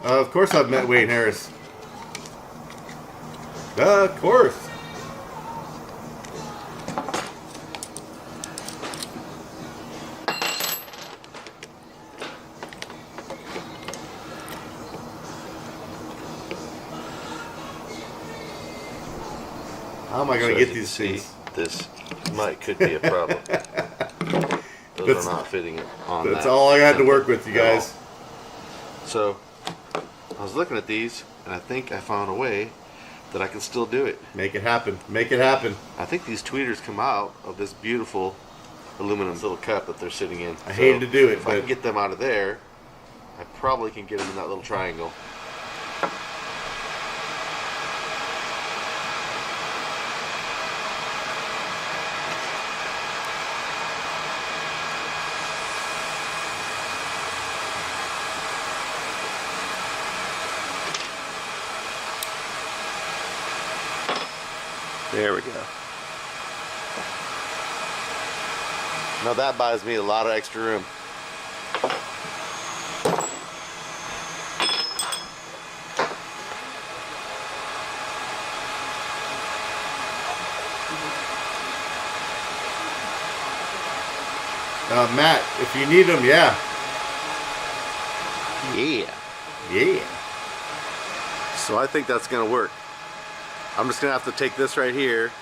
Of course I've met Wayne Harris. Of course. How am I going to get these things? This could be a problem. Those are not fitting on That's all I had to work with, you guys. So I was looking at these, and I think I found a way that I can still do it. Make it happen. Make it happen. I think these tweeters come out of this beautiful aluminum little cup that they're sitting in. I hated to do it, if I can get them out of there, I probably can get them in that little triangle. There we go. Now that buys me a lot of extra room. Matt, if you need them, yeah. Yeah. Yeah. So I think that's gonna work. I'm just gonna have to take this right here.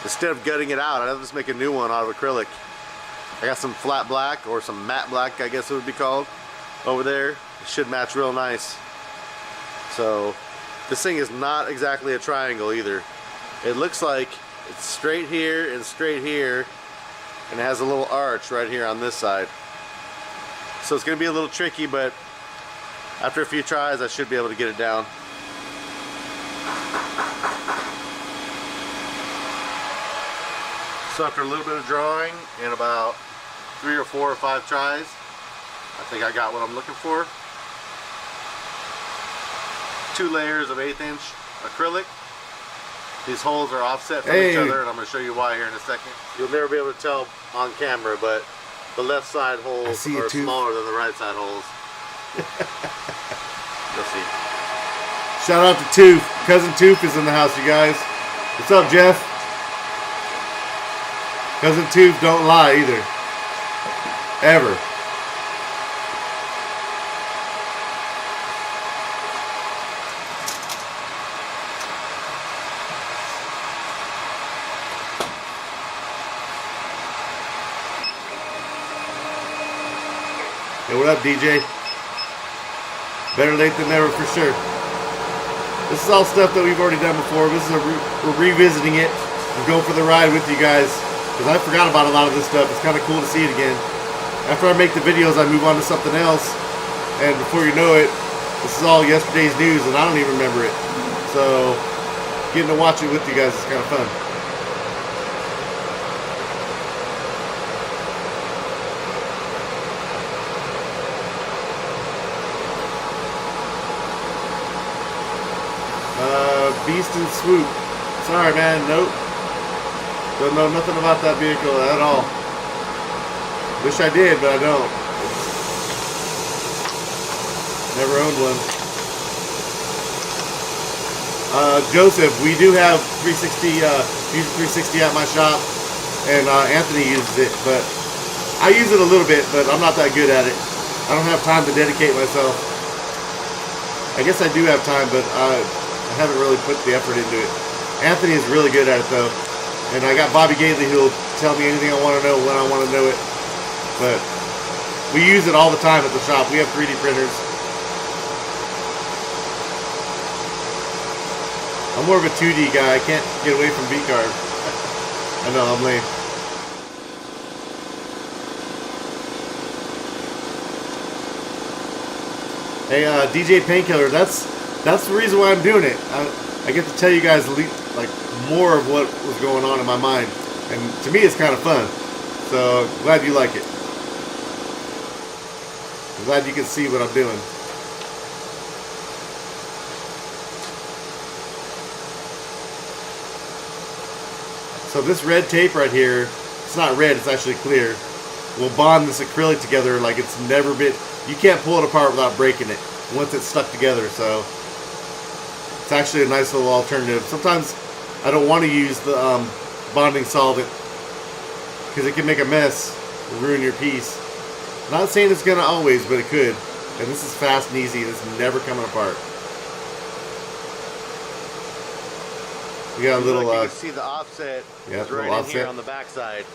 Instead of gutting it out, I'll just make a new one out of acrylic. I got some flat black, or some matte black, I guess it would be called, over there. It should match real nice. So this thing is not exactly a triangle either. It looks like it's straight here, and it has a little arch right here on this side. So it's gonna be a little tricky, but after a few tries I should be able to get it down. So after a little bit of drawing and about 3 or 4 or 5 tries, I think I got what I'm looking for. 2 layers of 1/8 inch acrylic. These holes are offset from each other, and I'm going to show you why here in a second. You'll never be able to tell on camera, but the left side holes are smaller than the right side holes. You'll see. Shout out to Tooth. Cousin Tooth is in the house, you guys. What's up, Jeff? Cousin Tooth don't lie either. Ever. Hey, what up, DJ? Better late than never for sure. This is all stuff that we've already done before. This is we're revisiting it and going for the ride with you guys. Because I forgot about a lot of this stuff. It's kind of cool to see it again. After I make the videos, I move on to something else. And before you know it, this is all yesterday's news and I don't even remember it. So, getting to watch it with you guys is kind of fun. Beast and Swoop. Sorry, man. Nope. Don't know nothing about that vehicle at all. Wish I did, but I don't. Never owned one. Joseph, we do have 360, Fusion 360 at my shop, and Anthony uses it, but I use it a little bit, but I'm not that good at it. I don't have time to dedicate myself. I guess I do have time, but I haven't really put the effort into it. Anthony is really good at it, though. And I got Bobby Gately who'll tell me anything I want to know when I want to know it. But we use it all the time at the shop. We have 3D printers. I'm more of a 2D guy. I can't get away from V-Carve. I know, I'm lame. Hey, DJ Painkiller, that's the reason why I'm doing it. I get to tell you guys like more of what was going on in my mind, and to me it's kind of fun. So glad you like it. I'm glad you can see what I'm doing. So this red tape right here, it's not red, it's actually clear, will bond this acrylic together like it's never been. You can't pull it apart without breaking it once it's stuck together. So it's actually a nice little alternative. Sometimes I don't want to use the bonding solvent because it can make a mess and ruin your piece. Not saying it's gonna always, but it could. And this is fast and easy, and it's never coming apart. We got a little. You can see the offset. Yeah, is right in offset here on the back side.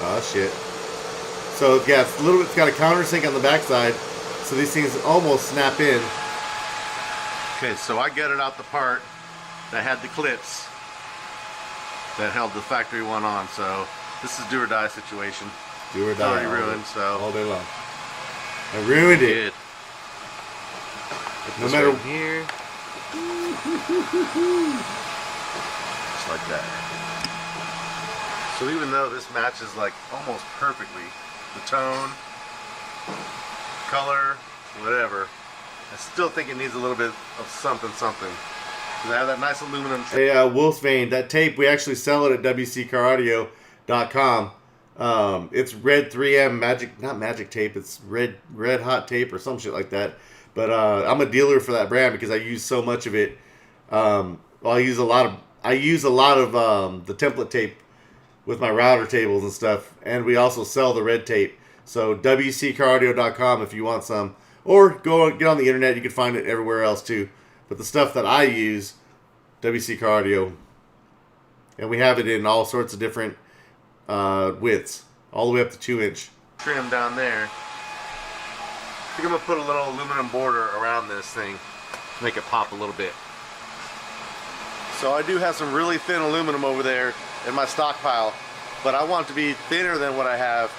Oh shit. So yeah, it's got a countersink on the backside, so these things almost snap in. Okay, so I gutted out the part that had the clips that held the factory one on. So this is do or die situation. Do or It's die. already ruined, so All day long. I ruined it. Good. No This matter right here. Just like that. So even though this matches like almost perfectly, the tone, color, whatever, I still think it needs a little bit of something. Because I have that nice aluminum. Hey, Wolf's Vein, that tape, we actually sell it at wccaraudio.com. It's red 3M not magic tape, it's red hot tape or some shit like that. But I'm a dealer for that brand because I use so much of it. I use a lot of the template tape with my router tables and stuff, and we also sell the red tape. So wccaraudio.com if you want some, or get on the internet. You can find it everywhere else too. But the stuff that I use, WC Car Audio, and we have it in all sorts of different widths, all the way up to 2-inch. Trim down there. I think I'm gonna put a little aluminum border around this thing, make it pop a little bit. So I do have some really thin aluminum over there in my stockpile, but I want it to be thinner than what I have,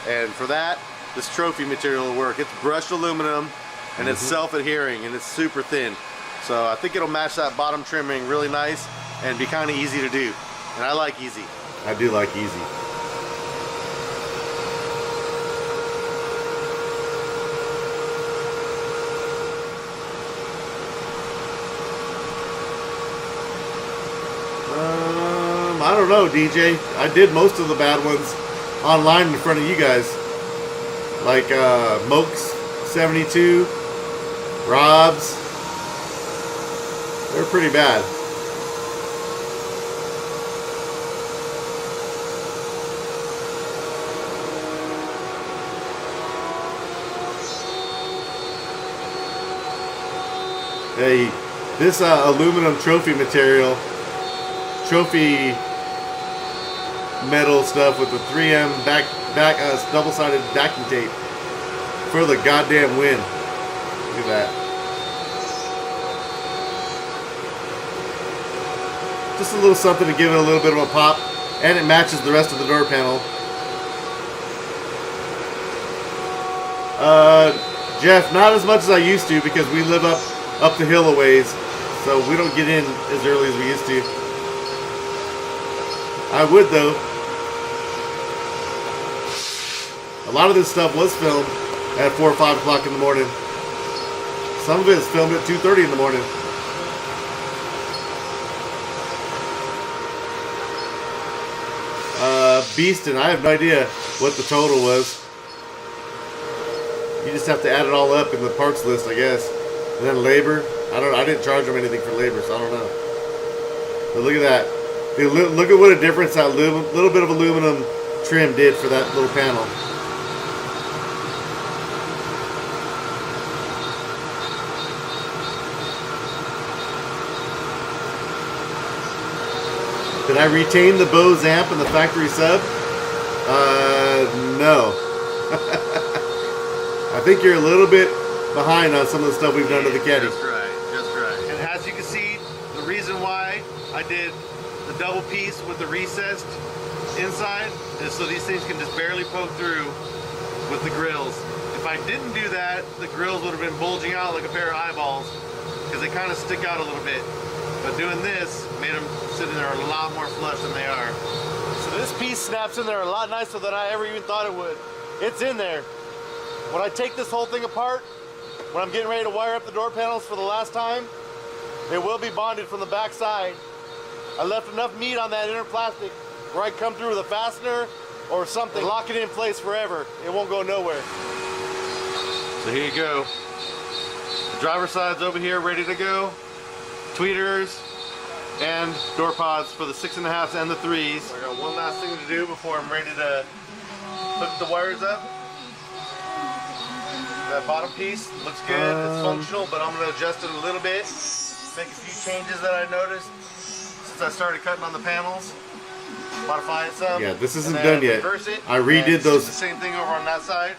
and for that, this trophy material will work. It's brushed aluminum, and it's self-adhering, and it's super thin. So I think it'll match that bottom trimming really nice, and be kind of easy to do. And I like easy. I do like easy. I don't know, DJ. I did most of the bad ones online in front of you guys. Like Mokes 72, Rob's. They're pretty bad. Hey, this aluminum trophy material, trophy metal stuff with the 3M double-sided backing tape for the goddamn win. Look at that. Just a little something to give it a little bit of a pop, and it matches the rest of the door panel. Jeff, not as much as I used to because we live up the hill a ways, so we don't get in as early as we used to. I would though. A lot of this stuff was filmed at 4 or 5 o'clock in the morning. Some of it is filmed at 2:30 in the morning. Beastin', I have no idea what the total was. You just have to add it all up in the parts list, I guess. And then labor. I didn't charge them anything for labor, so I don't know. But look at that. Dude, look at what a difference that little bit of aluminum trim did for that little panel. Did I retain the Bose amp and the factory sub? No. I think you're a little bit behind on some of the stuff we've done to the Caddy. Just right. And as you can see, the reason why I did the double piece with the recessed inside is so these things can just barely poke through with the grills. If I didn't do that, the grills would have been bulging out like a pair of eyeballs because they kind of stick out a little bit. But doing this made them sit in there a lot more flush than they are. So this piece snaps in there a lot nicer than I ever even thought it would. It's in there. When I take this whole thing apart, when I'm getting ready to wire up the door panels for the last time, they will be bonded from the back side. I left enough meat on that inner plastic where I can come through with a fastener or something, lock it in place forever. It won't go nowhere. So here you go. The driver's side's over here ready to go. Tweeters and door pods for the 6.5s and the 3s. I got one last thing to do before I'm ready to hook the wires up. That bottom piece looks good, it's functional, but I'm going to adjust it a little bit. Make a few changes that I noticed since I started cutting on the panels. modify it some. Yeah, this isn't and then done yet. Reverse it, I redid and those. The same thing over on that side.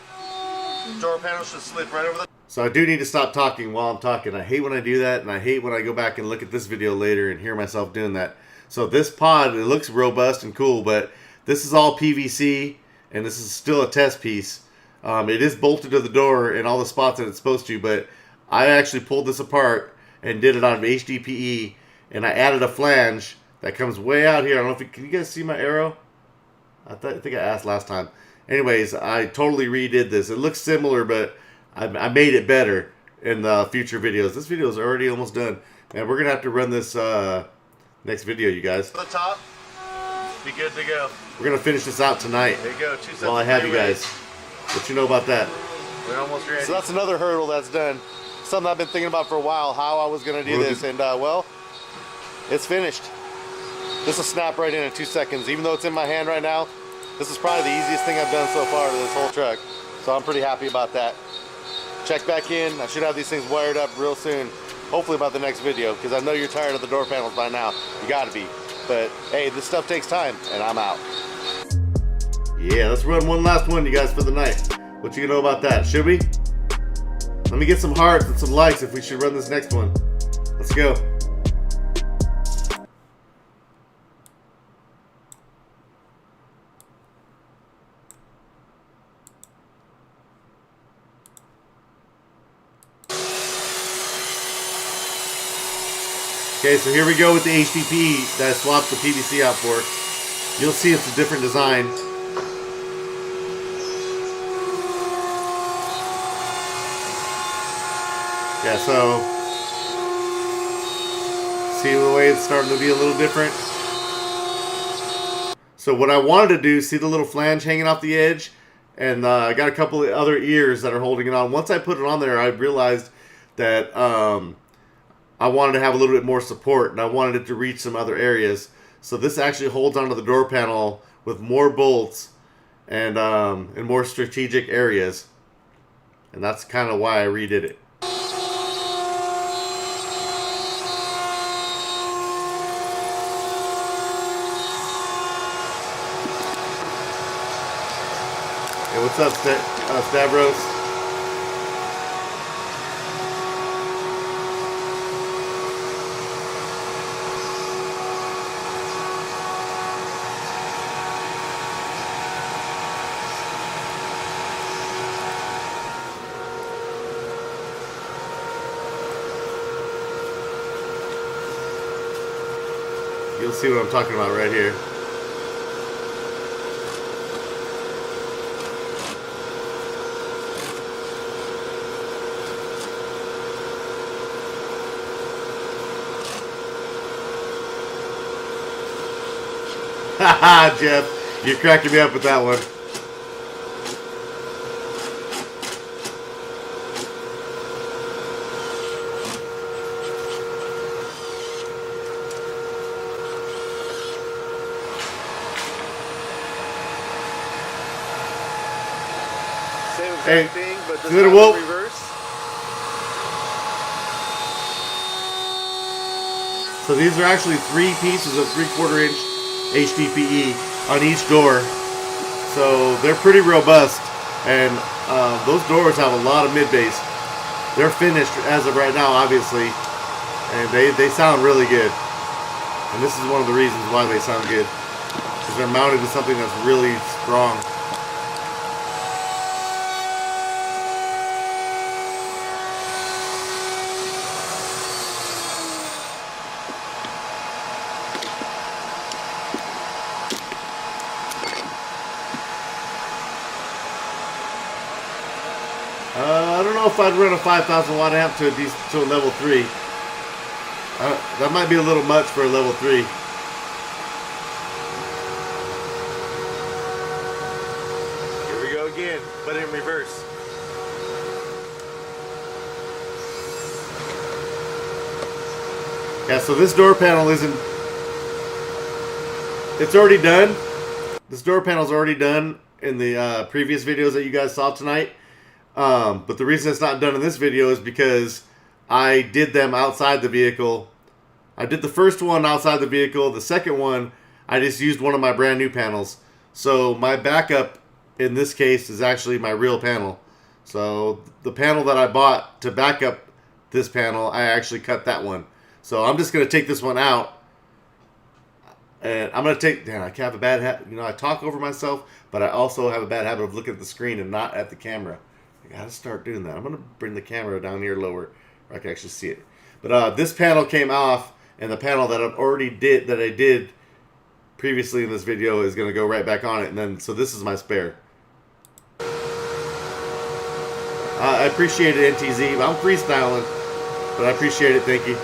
Door panel should slip right over the. So I do need to stop talking while I'm talking. I hate when I do that, and I hate when I go back and look at this video later and hear myself doing that. So this pod, it looks robust and cool, but this is all PVC, and this is still a test piece. It is bolted to the door in all the spots that it's supposed to, but I actually pulled this apart and did it on HDPE, and I added a flange that comes way out here. I don't know if you, can you guys see my arrow? I think I asked last time. Anyways, I totally redid this. It looks similar, but I made it better in the future videos. This video is already almost done, and we're gonna have to run this next video, you guys. The top, be good to go. We're gonna finish this out tonight. There you go. 2 sets While I of have you three-way. guys, what you know about that? We're almost ready. So that's another hurdle that's done. Something I've been thinking about for a while, how I was gonna do this, and well, it's finished. This will snap right in 2 seconds. Even though it's in my hand right now, this is probably the easiest thing I've done so far to this whole truck. So I'm pretty happy about that. Check back in. I should have these things wired up real soon. Hopefully by the next video, because I know you're tired of the door panels by now. You gotta be. But hey, this stuff takes time, and I'm out. Yeah, let's run one last one, you guys, for the night. What you know about that? Should we? Let me get some hearts and some likes if we should run this next one. Let's go. Okay, so here we go with the HDPE that I swapped the PVC out for. You'll see it's a different design. Yeah, so see the way it's starting to be a little different. So what I wanted to do, see the little flange hanging off the edge, and I got a couple of other ears that are holding it on. Once I put it on there, I realized that I wanted to have a little bit more support, and I wanted it to reach some other areas. So this actually holds onto the door panel with more bolts and in more strategic areas. And that's kind of why I redid it. Hey, what's up, Stavros? You'll see what I'm talking about right here. Haha, Jeff, you're cracking me up with that one. Same Hey, exact thing, but this little time wolf. in reverse. So these are actually 3 pieces of 3/4 inch HDPE on each door. So they're pretty robust, and those doors have a lot of mid-bass. They're finished as of right now, obviously, and they sound really good. And this is one of the reasons why they sound good, because they're mounted to something that's really strong. I don't know if I'd run a 5,000 watt amp to a level 3. That might be a little much for a level 3. Here we go again, but in reverse. Yeah, so this door panel isn't... It's already done. This door panel's already done in the previous videos that you guys saw tonight. But the reason it's not done in this video is because I did them outside the vehicle. I did the first one outside the vehicle. The second one, I just used one of my brand new panels. So my backup in this case is actually my real panel. So the panel that I bought to back up this panel, I actually cut that one. So I'm just going to take this one out. And I'm going to take, damn, I have a bad habit. You know, I talk over myself, but I also have a bad habit of looking at the screen and not at the camera. I got to start doing that. I'm going to bring the camera down here lower where I can actually see it. But this panel came off, and the panel that I did previously in this video is going to go right back on it. And then, so this is my spare. I appreciate it, NTZ. I'm freestyling, but I appreciate it. Thank you.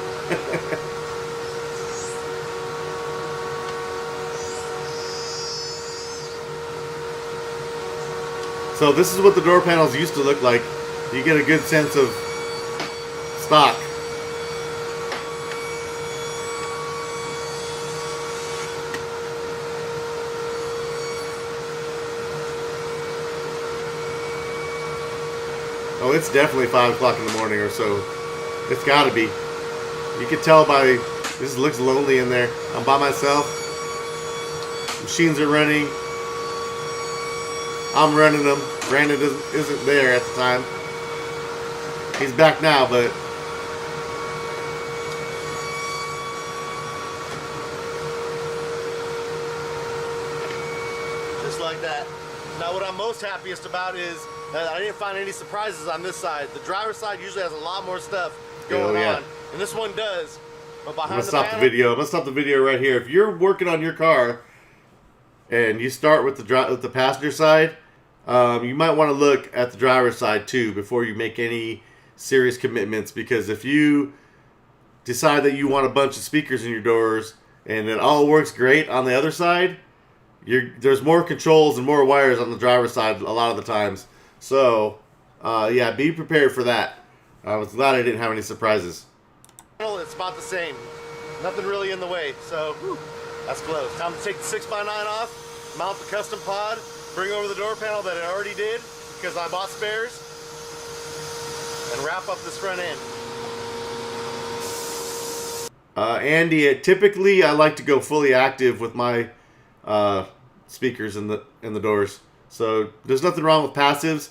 So this is what the door panels used to look like. You get a good sense of stock. Oh, it's definitely 5 o'clock in the morning or so. It's got to be. You can tell by, this looks lonely in there. I'm by myself. Machines are running. I'm running them. Brandon isn't there at the time. He's back now, but just like that. Now, what I'm most happiest about is that I didn't find any surprises on this side. The driver's side usually has a lot more stuff going on, and this one does. But behind I'm gonna stop the video right here. If you're working on your car and you start with the passenger side, you might want to look at the driver's side too before you make any serious commitments, because if you decide that you want a bunch of speakers in your doors and it all works great on the other side, there's more controls and more wires on the driver's side a lot of the times. So yeah, be prepared for that. I was glad I didn't have any surprises. It's about the same. Nothing really in the way, so that's close. Time to take the 6x9 off, mount the custom pod, bring over the door panel that I already did because I bought spares, and wrap up this front end. Andy, typically I like to go fully active with my speakers in the doors. So there's nothing wrong with passives.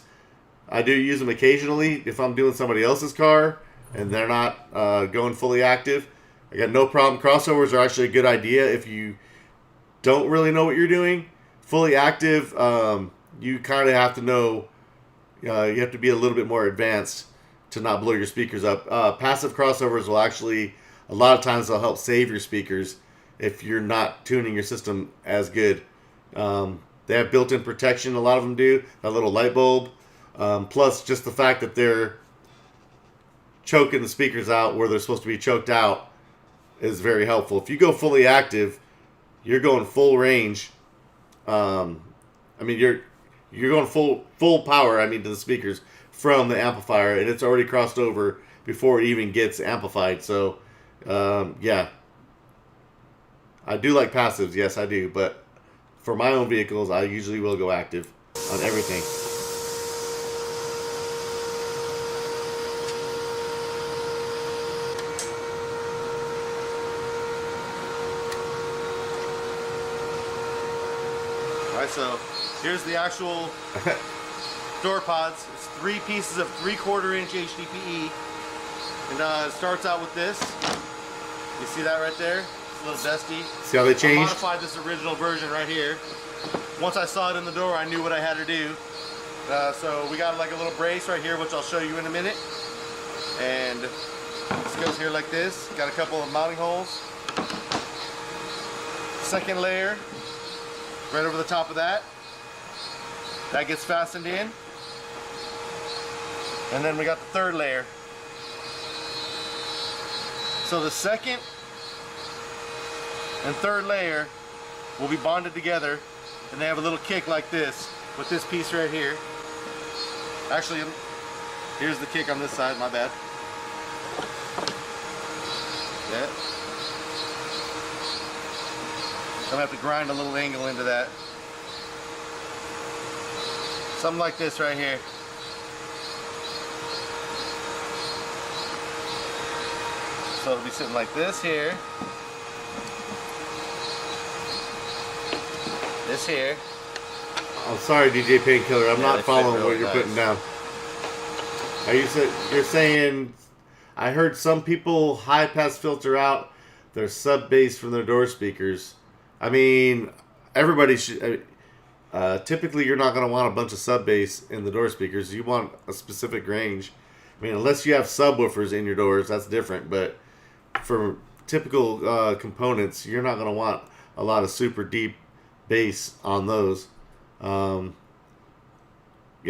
I do use them occasionally if I'm doing somebody else's car and they're not going fully active. I got no problem. Crossovers are actually a good idea if you don't really know what you're doing. Fully active, you kind of have to know, you have to be a little bit more advanced to not blow your speakers up. Passive crossovers will actually, a lot of times they'll help save your speakers if you're not tuning your system as good. They have built-in protection, a lot of them do, that little light bulb. Plus just the fact that they're choking the speakers out where they're supposed to be choked out is very helpful. If you go fully active, you're going full range. I mean, you're going full power, I mean, to the speakers from the amplifier, and it's already crossed over before it even gets amplified. So, yeah. I do like passives, yes, I do. But for my own vehicles, I usually will go active on everything. Alright, so here's the actual door pods. It's 3 pieces of 3/4 inch HDPE. And it starts out with this. You see that right there? It's a little dusty. See how they changed? I modified this original version right here. Once I saw it in the door, I knew what I had to do. So we got like a little brace right here, which I'll show you in a minute. And this goes here like this. Got a couple of mounting holes. Second layer. Right over the top of that. That gets fastened in. And then we got the third layer. So the second and third layer will be bonded together, and they have a little kick like this with this piece right here. Actually, here's the kick on this side, my bad. Yeah. I'm gonna have to grind a little angle into that. Something like this right here. So it'll be sitting like this here. This here. I'm sorry, DJ Painkiller. I'm Yeah, not they fit following really what you're nice. putting down. You're saying? I heard some people high pass filter out their sub bass from their door speakers. I mean, everybody should. Typically, you're not going to want a bunch of sub bass in the door speakers. You want a specific range. I mean, unless you have subwoofers in your doors, that's different. But for typical components, you're not going to want a lot of super deep bass on those. Yeah,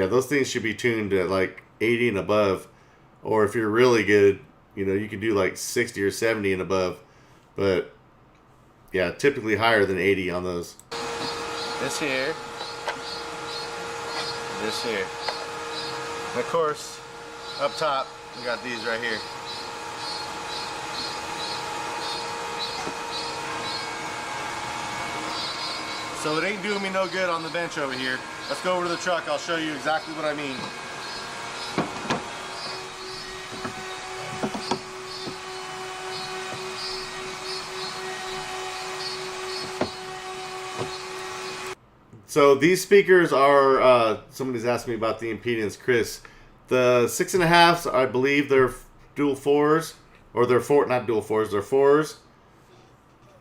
those things should be tuned at like 80 and above. Or if you're really good, you know, you can do like 60 or 70 and above. But yeah, typically higher than 80 on those. This here. This here. And of course, up top, we got these right here. So it ain't doing me no good on the bench over here. Let's go over to the truck. I'll show you exactly what I mean. So these speakers are, somebody's asked me about the impedance, Chris. The 6.5s, I believe they're dual fours, or they're four, not dual fours, they're fours.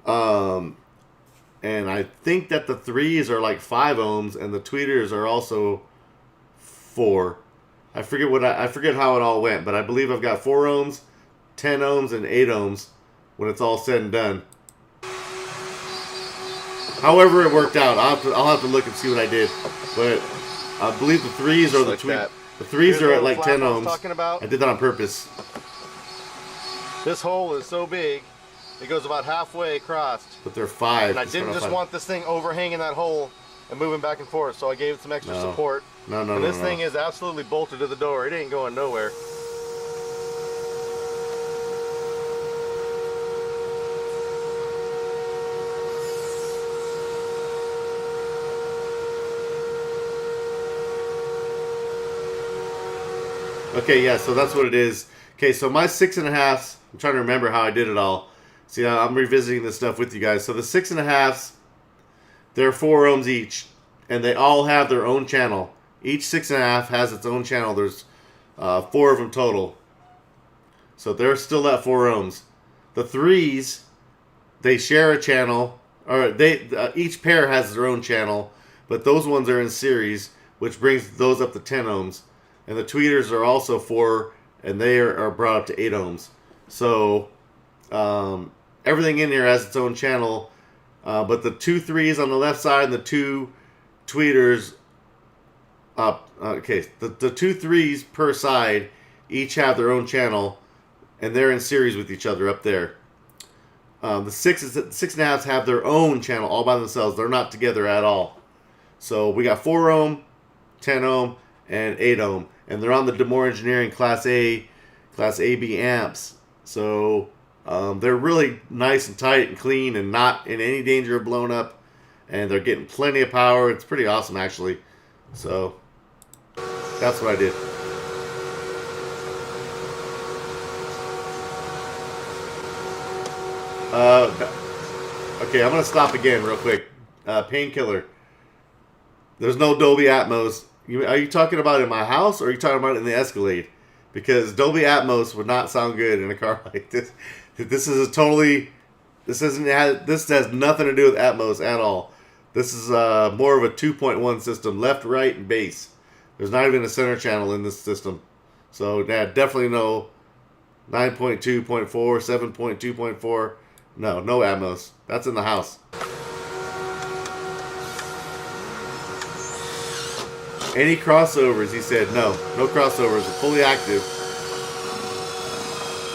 And I think that the 3s are like 5 ohms, and the tweeters are also 4. I forget how it all went, but I believe I've got 4 ohms, 10 ohms, and 8 ohms when it's all said and done. However it worked out, I'll have to look and see what I did, but I believe the 3s are Like that. the 3s are at like Flap 10 I was ohms. talking about. I did that on purpose. This hole is so big, it goes about halfway across. But they're 5. And I didn't just want this thing overhanging that hole and moving back and forth, so I gave it some extra support. No. And this thing is absolutely bolted to the door. It ain't going nowhere. Okay, yeah, so that's what it is. Okay, so my 6.5s, I'm trying to remember how I did it all. See, I'm revisiting this stuff with you guys. So the 6.5s, they're 4 ohms each, and they all have their own channel. Each 6.5 has its own channel. There's 4 of them total. So they're still at 4 ohms. The 3s, they share a channel, or each pair has their own channel, but those ones are in series, which brings those up to 10 ohms. And the tweeters are also 4, and they are brought up to 8 ohms. So everything in here has its own channel, but the 2 3s on the left side and the 2 tweeters, okay, the 2 3s per side each have their own channel, and they're in series with each other up there. The 6.5s have their own channel all by themselves. They're not together at all. So we got 4 ohm, 10 ohm, and 8 ohm, and they're on the DeMoore Engineering Class A, Class AB amps. So they're really nice and tight and clean and not in any danger of blowing up, and they're getting plenty of power. It's pretty awesome, actually. So that's what I did. Okay, I'm gonna stop again real quick. Painkiller. There's no Dolby Atmos. Are you talking about in my house, or are you talking about in the Escalade? Because Dolby Atmos would not sound good in a car like this. This is this has nothing to do with Atmos at all. This is more of a 2.1 system, left, right, and bass. There's not even a center channel in this system. So yeah, definitely no 9.2.4, 7.2.4. No Atmos. That's in the house. Any crossovers, he said. No crossovers. Are fully active.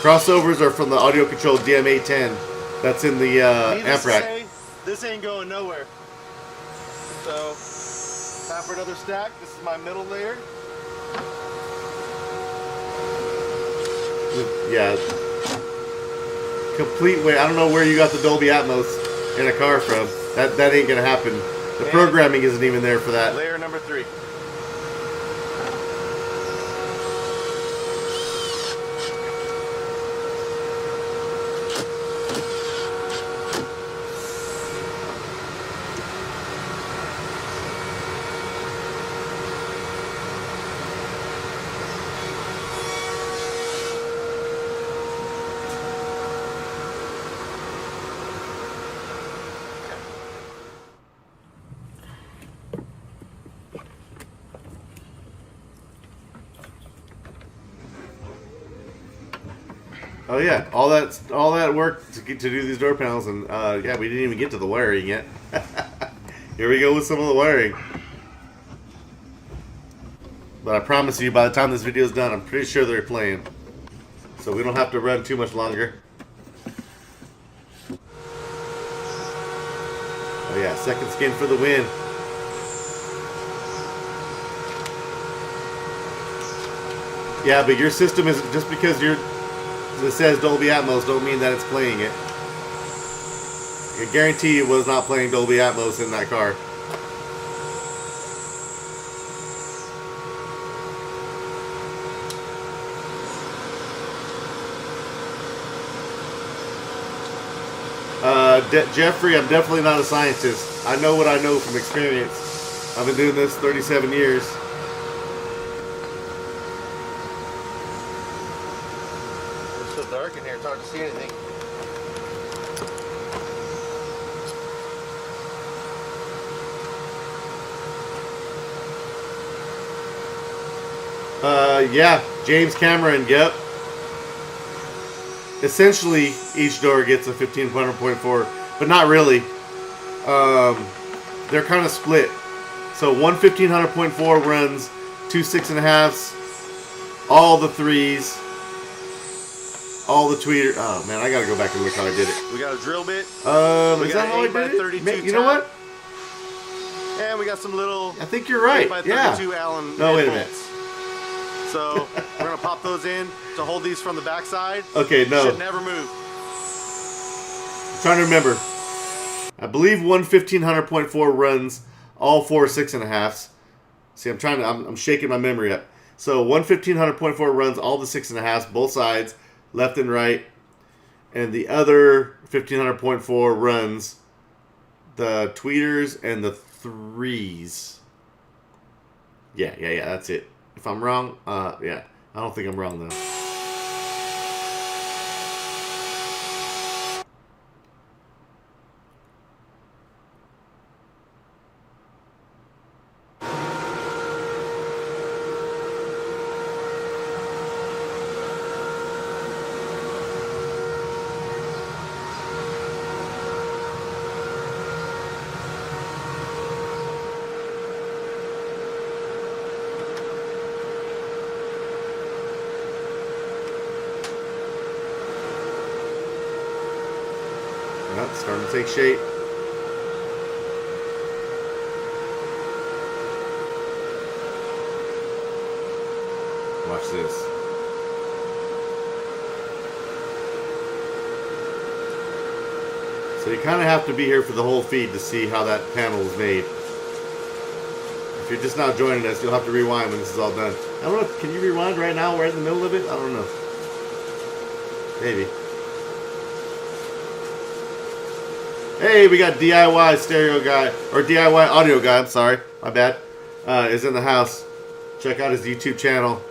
Crossovers are from the audio controlled DM810 that's in the amp rack. This ain't going nowhere. So, time for another stack. This is my middle layer. Yeah. Complete way. I don't know where you got the Dolby Atmos in a car from. That ain't gonna happen. The programming isn't even there for that. Layer number 3. Oh yeah, all that work to do these door panels, and yeah, we didn't even get to the wiring yet. Here we go with some of the wiring. But I promise you, by the time this video is done, I'm pretty sure they're playing, so we don't have to run too much longer. Oh yeah, second skin for the win. Yeah, but your system is just because it says Dolby Atmos don't mean that it's playing it. I guarantee it was not playing Dolby Atmos in that car. Jeffrey, I'm definitely not a scientist. I know what I know from experience. I've been doing this 37 years. It's so dark in here, it's hard to see anything. Yeah, James Cameron, yep. Essentially, each door gets a 1500.4, but not really. They're kind of split. So one 1500.4 runs 2 6.5s, all the 3s, all the tweeter. Oh man, I gotta go back and look how I did it. We got a drill bit. Is that how I did it? You know what? And we got some little. I think you're right. 8x32 Allen. No, wait a minute. So we're gonna pop those in to hold these from the backside. Okay, no. Should never move. I'm trying to remember. I believe one 1500.4 runs all 4 6.5s. See, I'm shaking my memory up. So one 1500.4 runs all the 6.5s, both sides, left and right, and the other 1500.4 runs the tweeters and the 3s. Yeah, that's it. If I'm wrong, yeah, I don't think I'm wrong though. Well, it's starting to take shape. Watch this. So you kind of have to be here for the whole feed to see how that panel is made. If you're just now joining us, you'll have to rewind when this is all done. I don't know, can you rewind right now? We're in the middle of it? I don't know. Maybe. Hey, we got DIY stereo guy, or DIY audio guy, I'm sorry, my bad, is in the house. Check out his YouTube channel.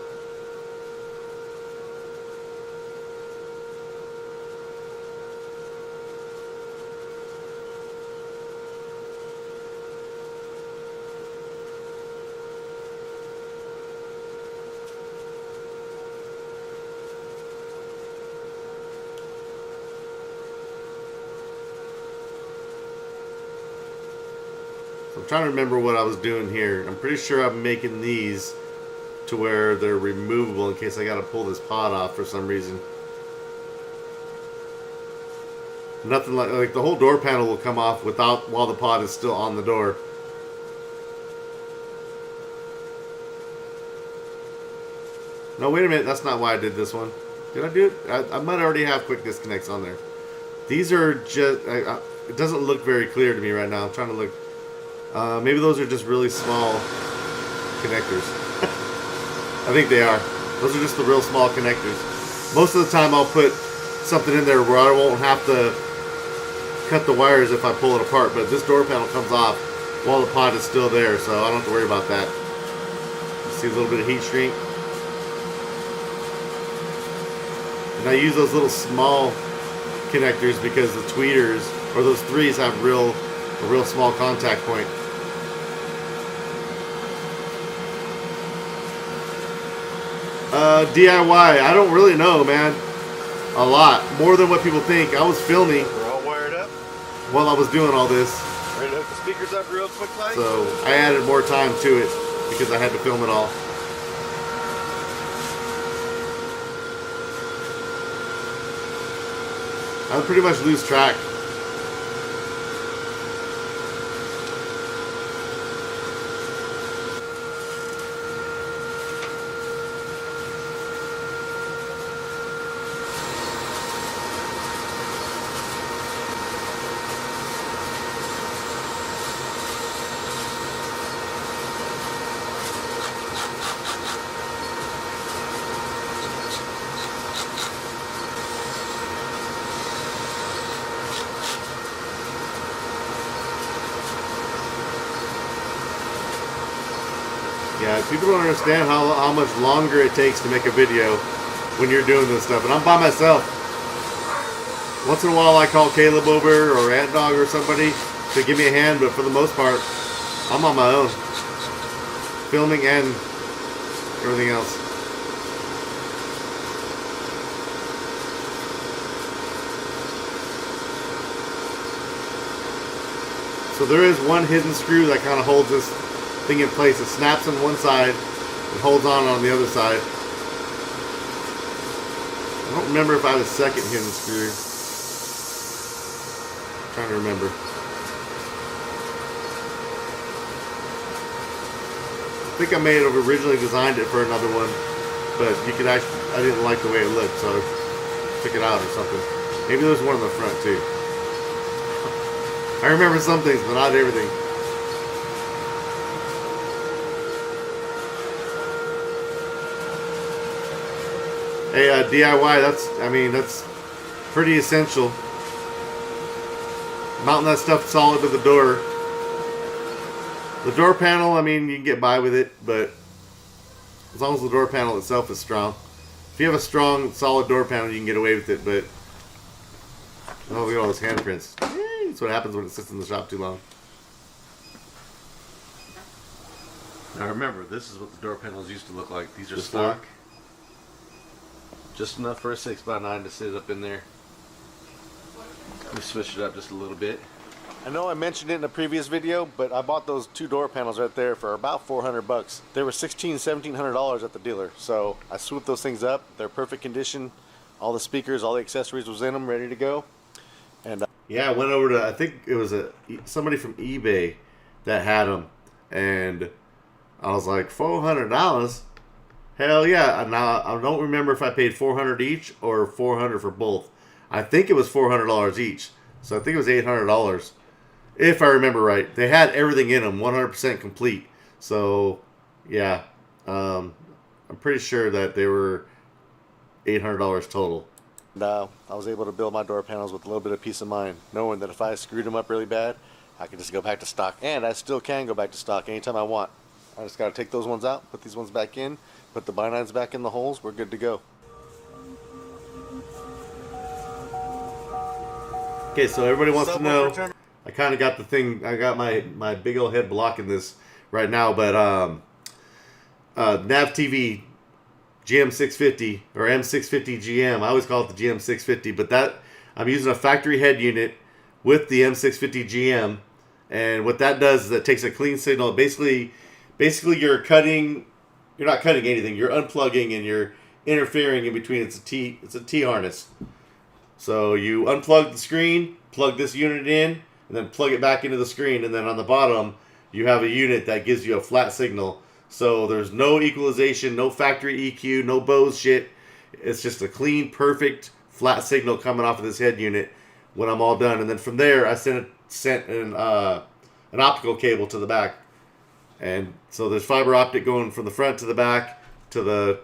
I'm trying to remember what I was doing here. I'm pretty sure I'm making these to where they're removable in case I got to pull this pod off for some reason. Nothing like the whole door panel will come off while the pod is still on the door. No, wait a minute. That's not why I did this one. Did I do it? I might already have quick disconnects on there. These are just... it doesn't look very clear to me right now. I'm trying to look... maybe those are just really small connectors. I think they are. Those are just the real small connectors. Most of the time I'll put something in there where I won't have to cut the wires if I pull it apart, but this door panel comes off while the pod is still there, so I don't have to worry about that. See a little bit of heat shrink. And I use those little small connectors because the tweeters, or those 3s, have a real small contact point. DIY, I don't really know, man. A lot. More than what people think. I was filming We're all wired up. while I was doing all this. Ready to hook the speakers up real quick, like? So I added more time to it because I had to film it all. I would pretty much lose track. Yeah, people don't understand how much longer it takes to make a video when you're doing this stuff. And I'm by myself. Once in a while I call Caleb over or Ant Dog or somebody to give me a hand, but for the most part, I'm on my own. Filming and everything else. So there is one hidden screw that kind of holds this thing in place. It snaps on one side and holds on the other side. I don't remember if I have a second hidden screw. I'm trying to remember. I think I may have originally designed it for another one, but you could actually, I didn't like the way it looked, so I took it out or something. Maybe there's one in the front too. I remember some things, but not everything. Hey, DIY, that's pretty essential. Mounting that stuff solid to the door. The door panel, I mean, you can get by with it, but as long as the door panel itself is strong. If you have a strong, solid door panel, you can get away with it, but oh, look at all those handprints. That's what happens when it sits in the shop too long. Now remember, this is what the door panels used to look like. These are This stock. one? Just enough for a 6x9 to sit up in there. Let me switch it up just a little bit. I know I mentioned it in a previous video, but I bought those two door panels right there for about 400 bucks. They were $1,700 at the dealer. So I swooped those things up. They're perfect condition. All the speakers, all the accessories was in them, ready to go. And yeah, I went over to, I think it was somebody from eBay that had them, and I was like, $400? Hell yeah! Now I don't remember if I paid $400 each or $400 for both. I think it was $400 each, so I think it was $800 if I remember right. They had everything in them, 100% complete. So yeah, I'm pretty sure that they were $800 total. I was able to build my door panels with a little bit of peace of mind, knowing that if I screwed them up really bad, I could just go back to stock. And I still can go back to stock anytime I want. I just got to take those ones out, put these ones back in, put the binines back in the holes, we're good to go. Okay, so everybody wants to know, I kind of got the thing, I got my big old head blocking this right now, but Nav TV GM650 or M650 GM, I always call it the GM650, but that I'm using a factory head unit with the M650 GM, and what that does is it takes a clean signal. Basically you're not cutting anything, you're unplugging and you're interfering in between. It's a T harness. So you unplug the screen, plug this unit in, and then plug it back into the screen, and then on the bottom you have a unit that gives you a flat signal. So there's no equalization, no factory EQ, no Bose shit. It's just a clean, perfect, flat signal coming off of this head unit when I'm all done. And then from there, I sent an optical cable to the back. And so there's fiber optic going from the front to the back to the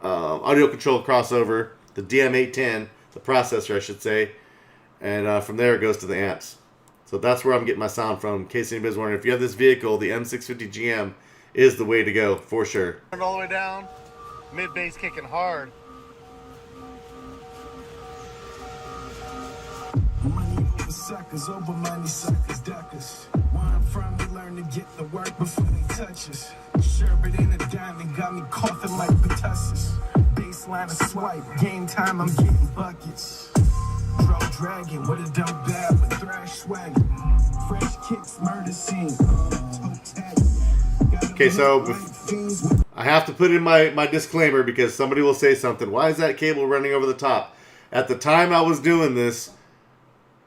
audio control crossover, the DM810, the processor, I should say. And from there, it goes to the amps. So that's where I'm getting my sound from. In case anybody's wondering, if you have this vehicle, the M650 GM is the way to go, for sure. All the way down, mid bass kicking hard. Money over suckers, over money suckers, duckers. Where I'm from, we learn to get the work before they touch us. Sherbet in a diamond got me coughing like pertussis. Bass next line of swipe. Game time, I'm getting buckets. Draw dragon with a dope bag with thrash swag. Fresh kicks, murder scene. Okay, so I have to put in my disclaimer because somebody will say something. Why is that cable running over the top? At the time I was doing this,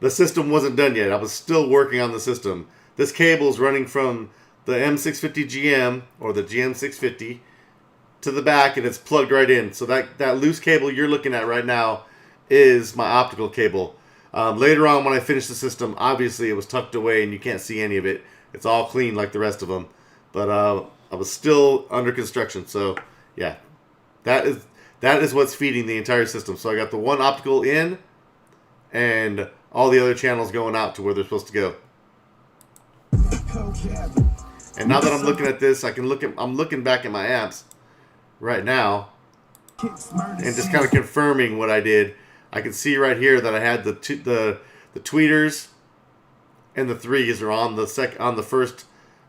the system wasn't done yet. I was still working on the system. This cable is running from the M650 GM or the GM650 to the back, and it's plugged right in. So that loose cable you're looking at right now is my optical cable. Later on when I finish the system, obviously it was tucked away and you can't see any of it. It's all clean like the rest of them. But I was still under construction. So yeah, that is what's feeding the entire system. So I got the one optical in and all the other channels going out to where they're supposed to go. And now that I'm looking at this, I'm looking back at my amps right now and just kind of confirming what I did. I can see right here that I had the tweeters and the threes are on the first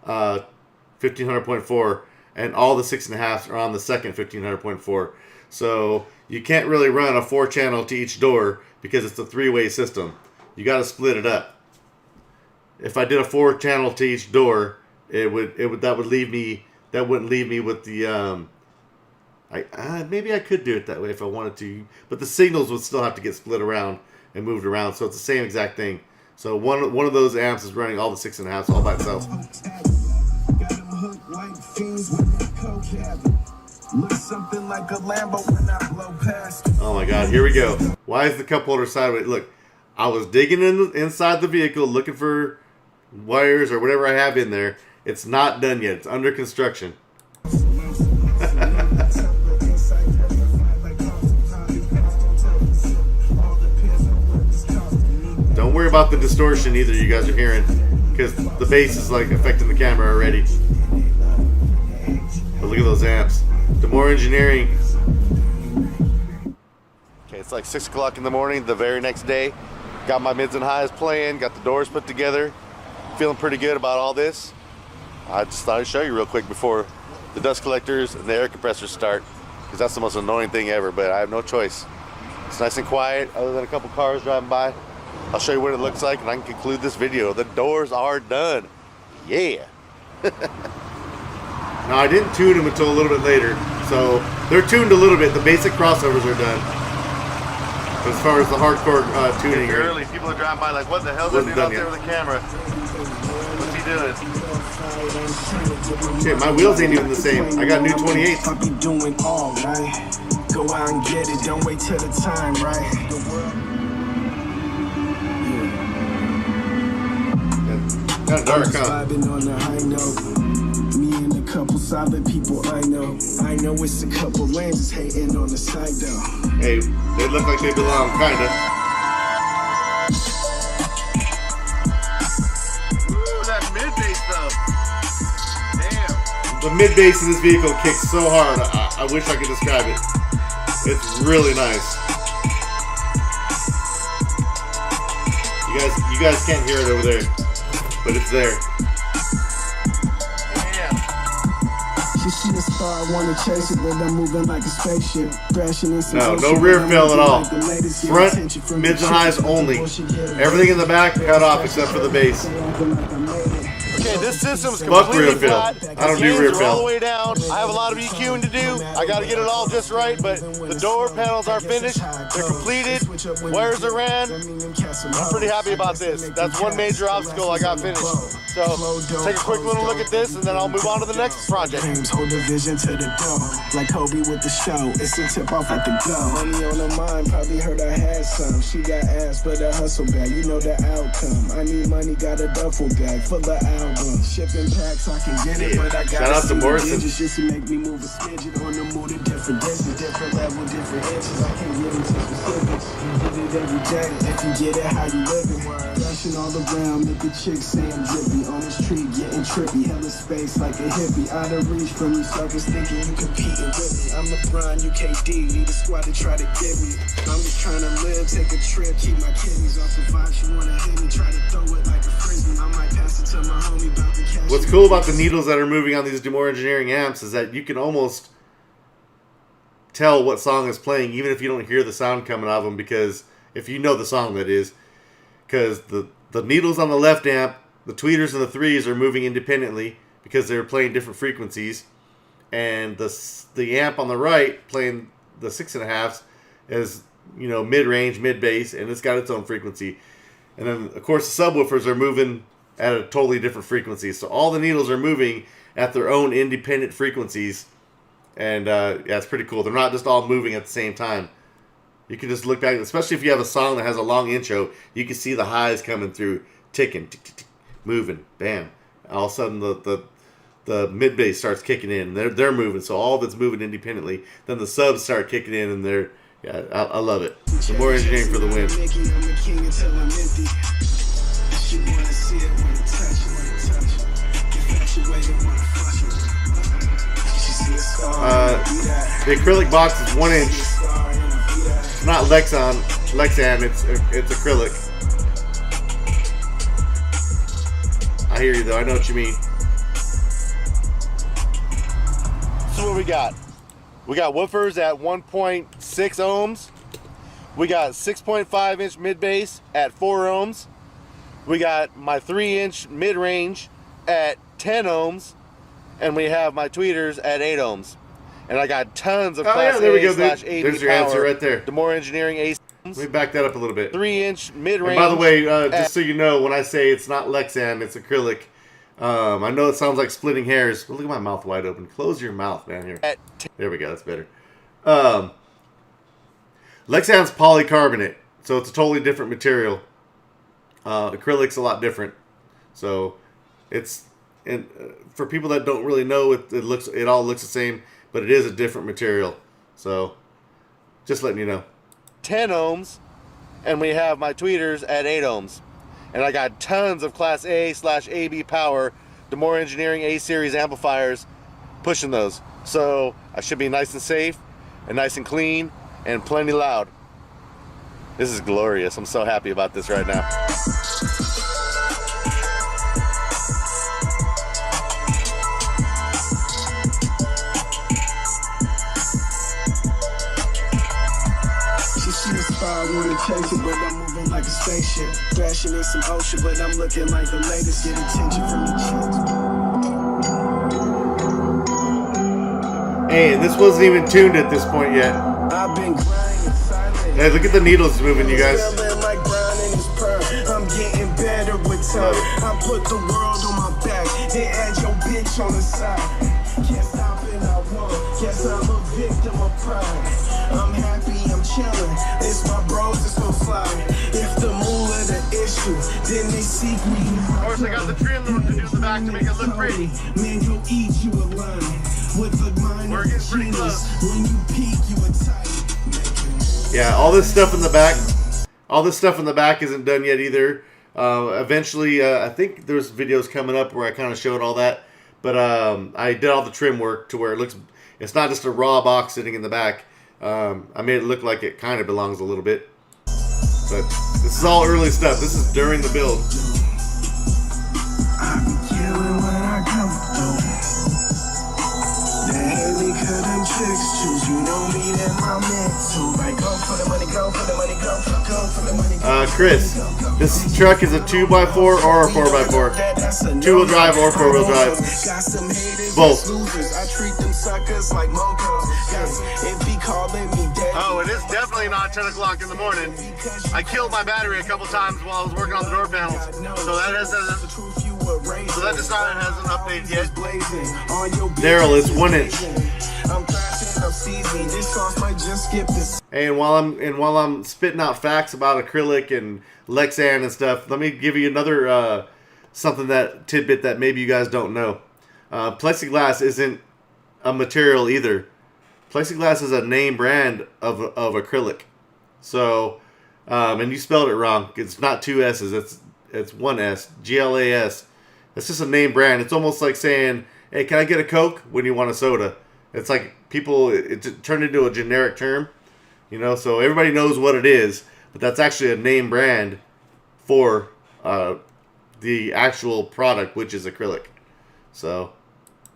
1500.4, and all the 6.5s are on the second 1500.4. So you can't really run a 4-channel to each door because it's a 3-way system. You got to split it up. If I did a 4-channel to each door, that wouldn't leave me with the maybe I could do it that way if I wanted to, but the signals would still have to get split around and moved around. So it's the same exact thing. So one of those amps is running all the 6.5s all by itself. Oh my God, here we go. Why is the cup holder sideways? Look, I was digging inside the vehicle looking for wires or whatever I have in there. It's not done yet. It's under construction. Don't worry about the distortion either you guys are hearing, because the bass is like affecting the camera already. But look at those amps. Demore Engineering. Okay, it's like 6 o'clock in the morning the very next day. Got my mids and highs playing, got the doors put together. Feeling pretty good about all this. I just thought I'd show you real quick before the dust collectors and the air compressors start, because that's the most annoying thing ever, but I have no choice. It's nice and quiet other than a couple cars driving by. I'll show you what it looks like and I can conclude this video. The doors are done. Yeah. Now I didn't tune them until a little bit later, so they're tuned a little bit. The basic crossovers are done. But as far as the hardcore tuning, early people are driving by like, what the hell's that dude out there with the camera? What's he doing? Shit, my wheels ain't even the same. I got new 28s. I'll be doing all right. Go out and get it. Don't wait till the time, right? Kind of dark, huh? On the high note. Me and a couple solid people I know. I know it's a couple lanes hating on the side though. Hey, they look like they belong, kinda. Ooh, that mid bass though. Damn. The mid bass in this vehicle kicks so hard. I wish I could describe it. It's really nice. You guys can't hear it over there, but it's there. She see the star, I wanna chase it, but I'm moving like a spaceship. No rear fill at all. Front, mids and highs only. Everything in the back cut off except for the bass. Okay, this system's Fuck completely rear fill. flat. I don't do rear Gains are all the fill. way down. I have a lot of EQing to do. I gotta get it all just right, but the door panels are finished. They're completed. Wires are ran. I'm pretty happy about this. That's one major obstacle I got finished. So take a quick little look at this, and then I'll move on to the next project. Hold the vision to the door, like Kobe with the show. It's a tip off at the go. Money on her mind, probably heard I had some. She got ass, but a hustle bag. You know the outcome. I need money, got a duffel bag full of albums. Shipping packs, I can get it, but I got shout out to Morrison. Just to make me move a smidget on the mood of different distance, different level, different inches. I can't get into specifics. You get it every day, if you get it, how you living? Flashing all around, make the chick say I'm drippy. On the street, getting trippy, hella space like a hippie. Out of reach from you suckers thinking you competing with me. I'm LeBron, you KD, need a squad to try to get me. I'm just trying to live, take a trip, keep my kidneys off the vibes. You wanna hit me, try to throw it like a frisbee. I might pass it to my homie about the cash. What's cool about the needles that are moving on these Demore Engineering amps is that you can almost tell what song is playing, even if you don't hear the sound coming out of them, because if you know the song, that is, because the needles on the left amp, the tweeters and the threes are moving independently because they're playing different frequencies, and the amp on the right playing the 6.5s is, you know, mid-range, mid-bass, and it's got its own frequency. And then, of course, the subwoofers are moving at a totally different frequency. So all the needles are moving at their own independent frequencies. And yeah, it's pretty cool. They're not just all moving at the same time. You can just look back, especially if you have a song that has a long intro, you can see the highs coming through, ticking, tick, tick, tick, moving, bam. All of a sudden, the mid bass starts kicking in. They're moving, so all of it's moving independently. Then the subs start kicking in, and they're, yeah, I love it. The more engineering for the win. The acrylic box is 1 inch. It's not Lexan. It's acrylic. I hear you though. I know what you mean. So what we got? We got woofers at 1.6 ohms. We got 6.5 inch mid bass at 4 ohms. We got my 3 inch mid range at 10 ohms. And we have my tweeters at 8 ohms. And I got tons of Class A/AB There's your power. answer right there. The more engineering AC. Let me back that up a little bit. 3 inch mid range. And by the way, just so you know, when I say it's not Lexan, it's acrylic. I know it sounds like splitting hairs, but look at my mouth wide open. Close your mouth, man. Here. There we go. That's better. Lexan's polycarbonate, so it's a totally different material. Acrylic's a lot different. So it's, and for people that don't really know, it all looks the same, but it is a different material. So just letting you know. 10 ohms, and we have my tweeters at 8 ohms. And I got tons of Class A/AB power, the more engineering A-series amplifiers pushing those. So I should be nice and safe and nice and clean and plenty loud. This is glorious. I'm so happy about this right now. I wanna chase it, but I'm moving like a spaceship. Thrashing in some ocean, but I'm looking like the latest. Get attention from the chicks. Hey, this wasn't even tuned at this point yet. I've been grinding silent. Hey, look at the needles moving, you guys. Like brown in his pearl. I'm getting better with time. I put the world on my back, then add your bitch on the side. Can't stop and I won't. Guess I'm a victim of pride. I'm happy, I'm chilling. It's my bros, it's so fly. If the moolah the issue, then they seek me. Of course, I got the trim to do the back to make it look pretty. Man, go eat you a line. With the mind we're getting pretty close. When you peak, you a tight. Yeah, all this stuff in the back. All this stuff in the back isn't done yet either. Eventually, I think there's videos coming up where I kind of showed all that. But I did all the trim work to where it looks. It's not just a raw box sitting in the back. I made it look like it kind of belongs a little bit. But this is all early stuff. This is during the build. I be killing when I come through. The Haley cut them chicks choose. You know me, that my man too. Like go for the money, go for the money, go for the money. Chris, this truck is a 2x4 or a 4x4. 2-wheel drive or 4-wheel drive. Both. I treat them suckers like mocos. If he calling me dead. Oh, it is definitely not 10 o'clock in the morning. I killed my battery a couple times while I was working on the door panels. So that design hasn't updated yet. Daryl, it's 1 inch. And while I'm spitting out facts about acrylic and Lexan and stuff, let me give you another tidbit that maybe you guys don't know. Plexiglass isn't a material either. Plexiglass is a name brand of acrylic. So, and you spelled it wrong. It's not 2 S's. It's 1 S. GLAS. It's just a name brand. It's almost like saying, "Hey, can I get a Coke?" when you want a soda. It's like it turned into a generic term, you know. So everybody knows what it is, but that's actually a name brand for the actual product, which is acrylic. So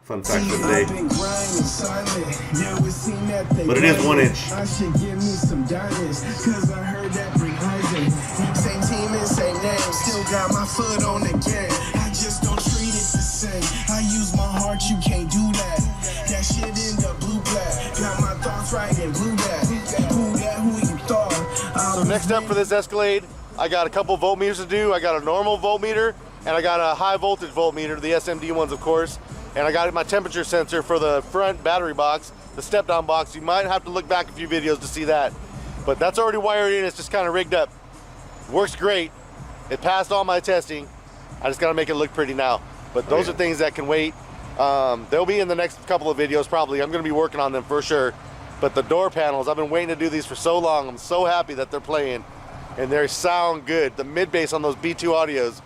Fun fact of the day. But it is 1 inch. I should give me some diamonds, cause I heard that bring Isaac. Same team and same name, still got my foot on the game. I just don't treat it the same. I use my heart, you can't do that. That shit in the blue black. Got my thoughts right in blue black. Who that, who you thought? So next up for this Escalade, I got a couple voltmeters to do. I got a normal voltmeter and I got a high voltage voltmeter, the SMD ones of course. And I got my temperature sensor for the front battery box, the step down box. You might have to look back a few videos to see that. But that's already wired in, it's just kind of rigged up. Works great. It passed all my testing. I just gotta make it look pretty now. But those are things that can wait. They'll be in the next couple of videos probably. I'm gonna be working on them for sure. But the door panels, I've been waiting to do these for so long. I'm so happy that they're playing and they sound good. The mid bass on those B2 audios,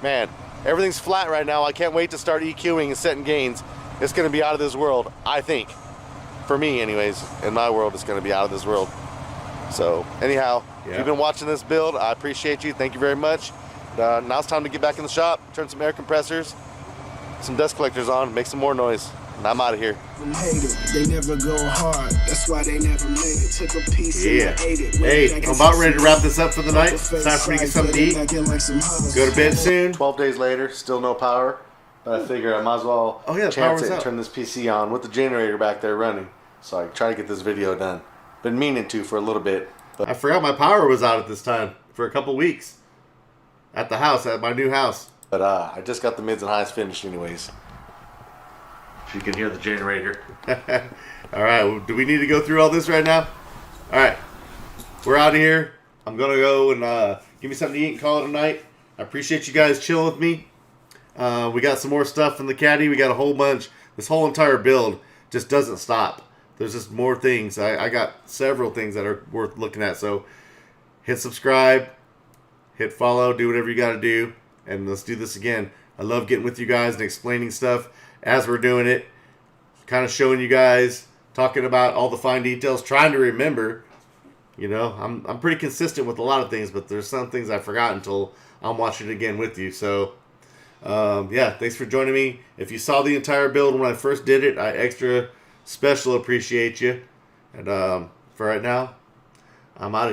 man, everything's flat right now. I can't wait to start EQing and setting gains. It's gonna be out of this world, I think. For me anyways, in my world, it's gonna be out of this world. So anyhow, if you've been watching this build, I appreciate you. Thank you very much. Now it's time to get back in the shop, turn some air compressors, some dust collectors on, make some more noise. And I'm out of here. They never go hard. That's why they never made it. Took a piece Yeah. Hey, I'm about ready to wrap this up for the night. It's time for me to get something to eat. Go to bed soon. 12 days later, still no power. But I figured I might as well chance it and turn this PC on with the generator back there running. So I can try to get this video done. Been meaning to for a little bit. But I forgot my power was out at this time for a couple weeks. At the house, at my new house. But I just got the mids and highs finished anyways. You can hear the generator. All right, well, do we need to go through all this right now? All right, we're out of here. I'm gonna go and give me something to eat and call it a night. I appreciate you guys chilling with me. We got some more stuff in the caddy. We got a whole bunch. This whole entire build just doesn't stop. There's just more things. I got several things that are worth looking at. So hit subscribe, hit follow, do whatever you got to do, and let's do this again. I love getting with you guys and explaining stuff as we're doing it, kind of showing you guys, talking about all the fine details, trying to remember. You know, I'm pretty consistent with a lot of things, but there's some things I forgot until I'm watching it again with you. So, yeah, thanks for joining me. If you saw the entire build when I first did it, I extra special appreciate you. And for right now, I'm out of here.